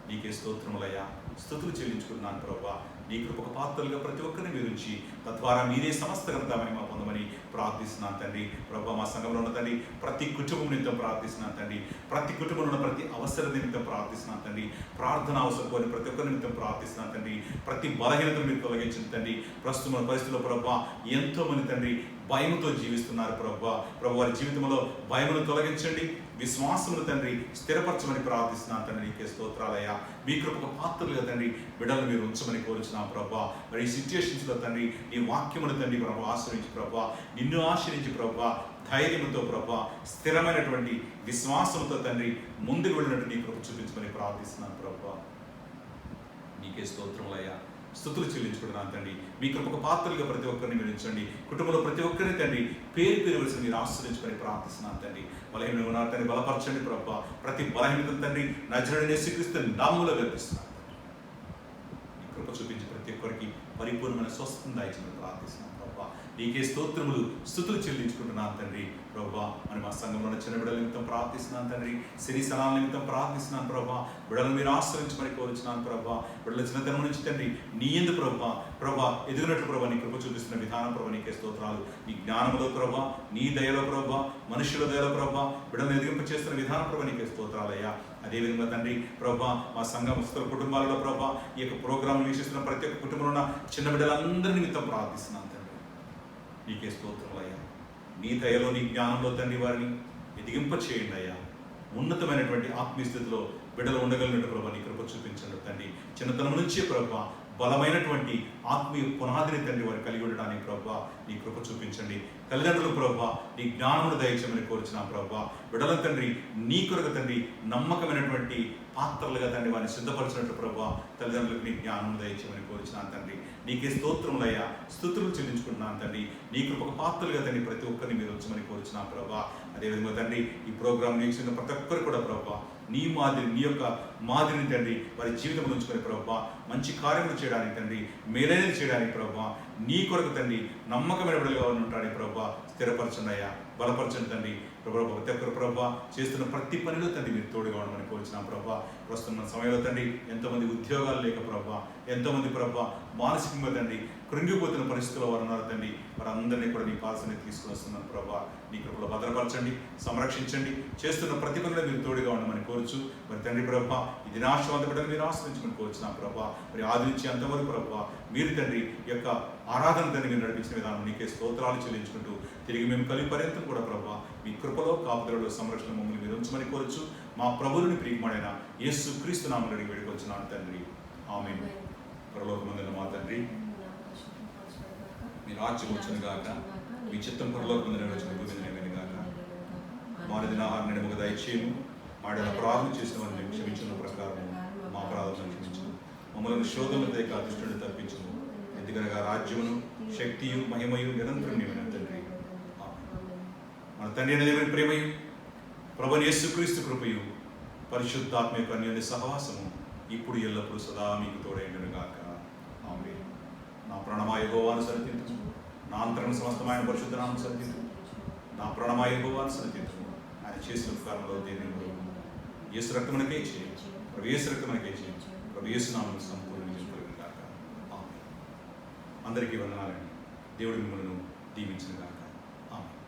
నీకే స్తోత్రములయ్యా. స్తుతులు చెల్లించుకున్నాను ప్రభా. నీ కృపక పాత్రలుగా ప్రతి ఒక్కరిని మీరు ఉంచి తద్వారా మీరే సమస్త ఘనత మహిమ పొందమని ప్రార్థిస్తున్నాను తండ్రి. ప్రభా మా సంఘంలో ఉన్న తండ్రి ప్రతి కుటుంబం నిమిత్తం ప్రార్థిస్తున్నాను తండ్రి. ప్రతి కుటుంబంలో ఉన్న ప్రతి అవసర నిమిత్తం ప్రార్థిస్తున్నాను తండ్రి. ప్రార్థన అవసరం ప్రతి ఒక్కరి నిమిత్తం ప్రార్థిస్తున్నాను తండ్రి. ప్రతి బలహీనతను మీరు తొలగించండి తండ్రి. ప్రస్తుత పరిస్థితుల్లో ప్రభా ఎంతో మంది తండ్రి భయముతో జీవిస్తున్నారు ప్రభా. ప్రభు వారి జీవితంలో భయమును తొలగించండి, విశ్వాసమును తండ్రి స్థిరపరచమని ప్రార్థిస్తున్నాను తండ్రి. నీకే స్తోత్రాలయ్యా. మీ కృపకు పాత్రలుగా తండ్రి బిడ్డలు మీరు ఉంచమని కోరుచున్నాం ప్రభా. మరి ఈ సిచ్యుయేషన్స్ లో తండ్రి నీ వాక్యమును తండ్రి ప్రభు ఆశ్రయించి ప్రభా, నిన్ను ఆశ్రయించి ప్రభా ధైర్యంతో ప్రభా, స్థిరమైనటువంటి విశ్వాసంతో తండ్రి ముందుకు వెళ్ళినట్టు నీ కృప చూపించమని ప్రార్థిస్తున్నాను ప్రభా. నీకే స్తోత్రములయ్యా, స్తుతులు చెల్లించుకుంటున్నాను తండ్రి. మీ కృపకు పాత్రలుగా ప్రతి ఒక్కరిని మీరు ఉంచండి. కుటుంబంలో ప్రతి ఒక్కరిని తండ్రి పేరు పేరు మీరు ఆశ్రయించుకొని ప్రార్థిస్తున్నాను తండ్రి. బలహీనంగా ఉన్నారు తండ్రి, బలపరచండి ప్రభా. ప్రతి బలహీనత తండ్రి నజరుడైన యేసుక్రీస్తు నామములో గర్పిస్తున్నాను తండ్రి. మీ కృప చూపించి ప్రతి ఒక్కరికి పరిపూర్ణమైన స్వస్థతను దయచేయమని ప్రార్థిస్తున్నాను ప్రభా. నీకే స్తోత్రములు స్తుతులు చెల్లించుకుంటున్నాను తండ్రి ప్రభా. మరి మా సంఘంలో చిన్న బిడ్డల నిమిత్తం ప్రార్థిస్తున్నాను తండ్రి. సిరి సనాల నిమిత్తం ప్రార్థిస్తున్నాను ప్రభా. బిడ్డలను మీరు ఆశ్రయించమని కోరుచున్నాను ప్రభా. బిడ్డల చిన్నతనం నుంచి తండ్రి నీ యందు ప్రభా ఎదుగునట్లు ప్రభా నీ కృప చూపిస్తున్న విధానం ప్రభా నీకే స్తోత్రాలు. నీ జ్ఞానంలో ప్రభా, నీ దయలో ప్రభా, మనుషుల దయలో ప్రభా బిడ్డలను ఎదిగింప చేస్తున్న విధానం ప్రభా నీకే స్తోత్రాలయ్యా. అదేవిధంగా తండ్రి ప్రభా మా సంఘముస్తుల కుటుంబాలలో ప్రభా ఈ యొక్క ప్రోగ్రాం వీక్షిస్తున్న ప్రతి ఒక్క కుటుంబంలో ఉన్న చిన్న బిడ్డలందరి నిమిత్తం ప్రార్థిస్తున్నాను తండ్రి. నీకే స్తోత్రములయ్యా. నీ దయలో నీ జ్ఞానంలో తండ్రి వారిని ఎదిగింప చేయండి అయ్యా. ఉన్నతమైనటువంటి ఆత్మీయ స్థితిలో బిడ్డలు ఉండగలిగినట్టు ప్రభా నీ కృప చూపించండి తండ్రి. చిన్నతనం నుంచే ప్రభా బలమైనటువంటి ఆత్మీయ పునాదిని తండ్రి వారు కలిగి ఉండడానికి ప్రభా నీ కృప చూపించండి. తల్లిదండ్రులు ప్రభా నీ జ్ఞానమును దయచేయమని కోరుచున్నాం ప్రభా. బిడ్డల తండ్రి నీ కొరకు తండ్రి నమ్మకమైనటువంటి పాత్రలుగా తండ్రి వారిని సిద్ధపరిచినట్టు ప్రభా తల్లిదండ్రులకు నీ జ్ఞానం దయచేయమని కోరుచున్నాను తండ్రి. నీకే స్తోత్రములయ్యా, స్తుతులు చెల్లించుకుంటున్నాను తండ్రి. నీ కృపకు పాత్రలుగా తండ్రి ప్రతి ఒక్కరిని మీరు వచ్చమని కోరుచున్నాం ప్రభా. అదేవిధంగా తండ్రి ఈ ప్రోగ్రాం వీక్షిస్తున్న ప్రతి ఒక్కరు కూడా ప్రభా నీ యొక్క మాదిరిని తండ్రి వారి జీవితంలో ఉంచుకొని ప్రభా మంచి కార్యములు చేయడానికి తండ్రి మేలైనది చేయడానికి ప్రభా నీ కొరకు తండ్రి నమ్మకమైన బిడ్డలుగా ఉంటాడని ప్రభా స్థిరపరచండి అయ్యా, బలపరచండి తండ్రి. ప్రభా ప్రతి ఒక్కరు ప్రభా చేస్తున్న ప్రతి పనిలో తండ్రి మీరు తోడుగా ఉండమని కోరుచున్నాం ప్రభా. ప్రస్తుతం సమయంలో తండ్రి ఎంతోమంది ఉద్యోగాలు లేక ప్రభా, ఎంతోమంది ప్రభా మానసికంగా తండ్రి కృంగిపోతున్న పరిస్థితుల్లో వారు ఉన్నారు తండ్రి. వారందరినీ కూడా నీ పాలసని తీసుకుని వస్తున్నాను ప్రభా. నీ కృపలో భద్రపరచండి, సంరక్షించండి. చేస్తున్న ప్రతి పనిలో మీరు తోడుగా ఉండమని కోరుచు మరి తండ్రి ప్రభా ఇది నాశవంతపడని మీరు ఆశ్రయించమని కోరుచున్నాం ప్రభా. మరి ఆది నుంచి అంతవరకు ప్రభా మీరు తండ్రి యొక్క ఆరాధన తండ్రి మీరు నడిపించిన విధానం నీకే స్తోత్రాలు చెల్లించుకుంటూ తిరిగి మేము కలిగి పర్యంతం కూడా ప్రభా మీ కృపలో కాపుదలలో సంరక్షణ మమ్మల్ని మీరు ఉంచమని కోరుచు మా ప్రభువుని ప్రియకుమారైన యేసు క్రీస్తు నామమున అడిగి వేడుకొచ్చున్నాను తండ్రి. ఆమేన్. పరలోకమందున్న మా తండ్రి మీ రాజ్యం వచ్చును గాక, మీ చిత్తం పరలోకమందు నెరవేర్చును భూమి మీద నెరవేరును గాక. మానదిన ఆహారం మాకు దయచేయము, మాడిన అపరాధం చేసిన వారిని మేము క్షమించిన ప్రకారం మా అపరాధం క్షమించు, మమ్మల్ని శోధనలతో అదృష్టుని తప్పించము. ఎందుకనగా రాజ్యమును శక్తియు మహిమయు నిరంతరం నీవైన తండ్రి. మన తండ్రి అయిన దేవుని ప్రేమయు ప్రభువైన యేసుక్రీస్తు కృపయు పరిశుద్ధాత్మ యొక్క అన్యోన్య సహవాసము ఇప్పుడు ఎల్లప్పుడూ సదా మీకు తోడైండును గాక. ఆమేన్. నా ప్రాణమా యెహోవాను సన్నిధించు, నా అంతరంగ సమస్తమైన పరిశుద్ధ నామమును సన్నిధించు. నా ప్రాణమా యెహోవాను సన్నిధించు. ఆయన చేసిన ఉపకారంలో దేని యేసు రక్తమునకే చేయి, ప్రభు యేసు రక్తమునకే చేయి, ప్రభు యేసు నామమున సంపూర్ణ విజయం కలుగును గాక. ఆమేన్. అందరికీ వందనాలండి. దేవుడు మిమ్మల్ని దీవించును గాక. ఆమేన్.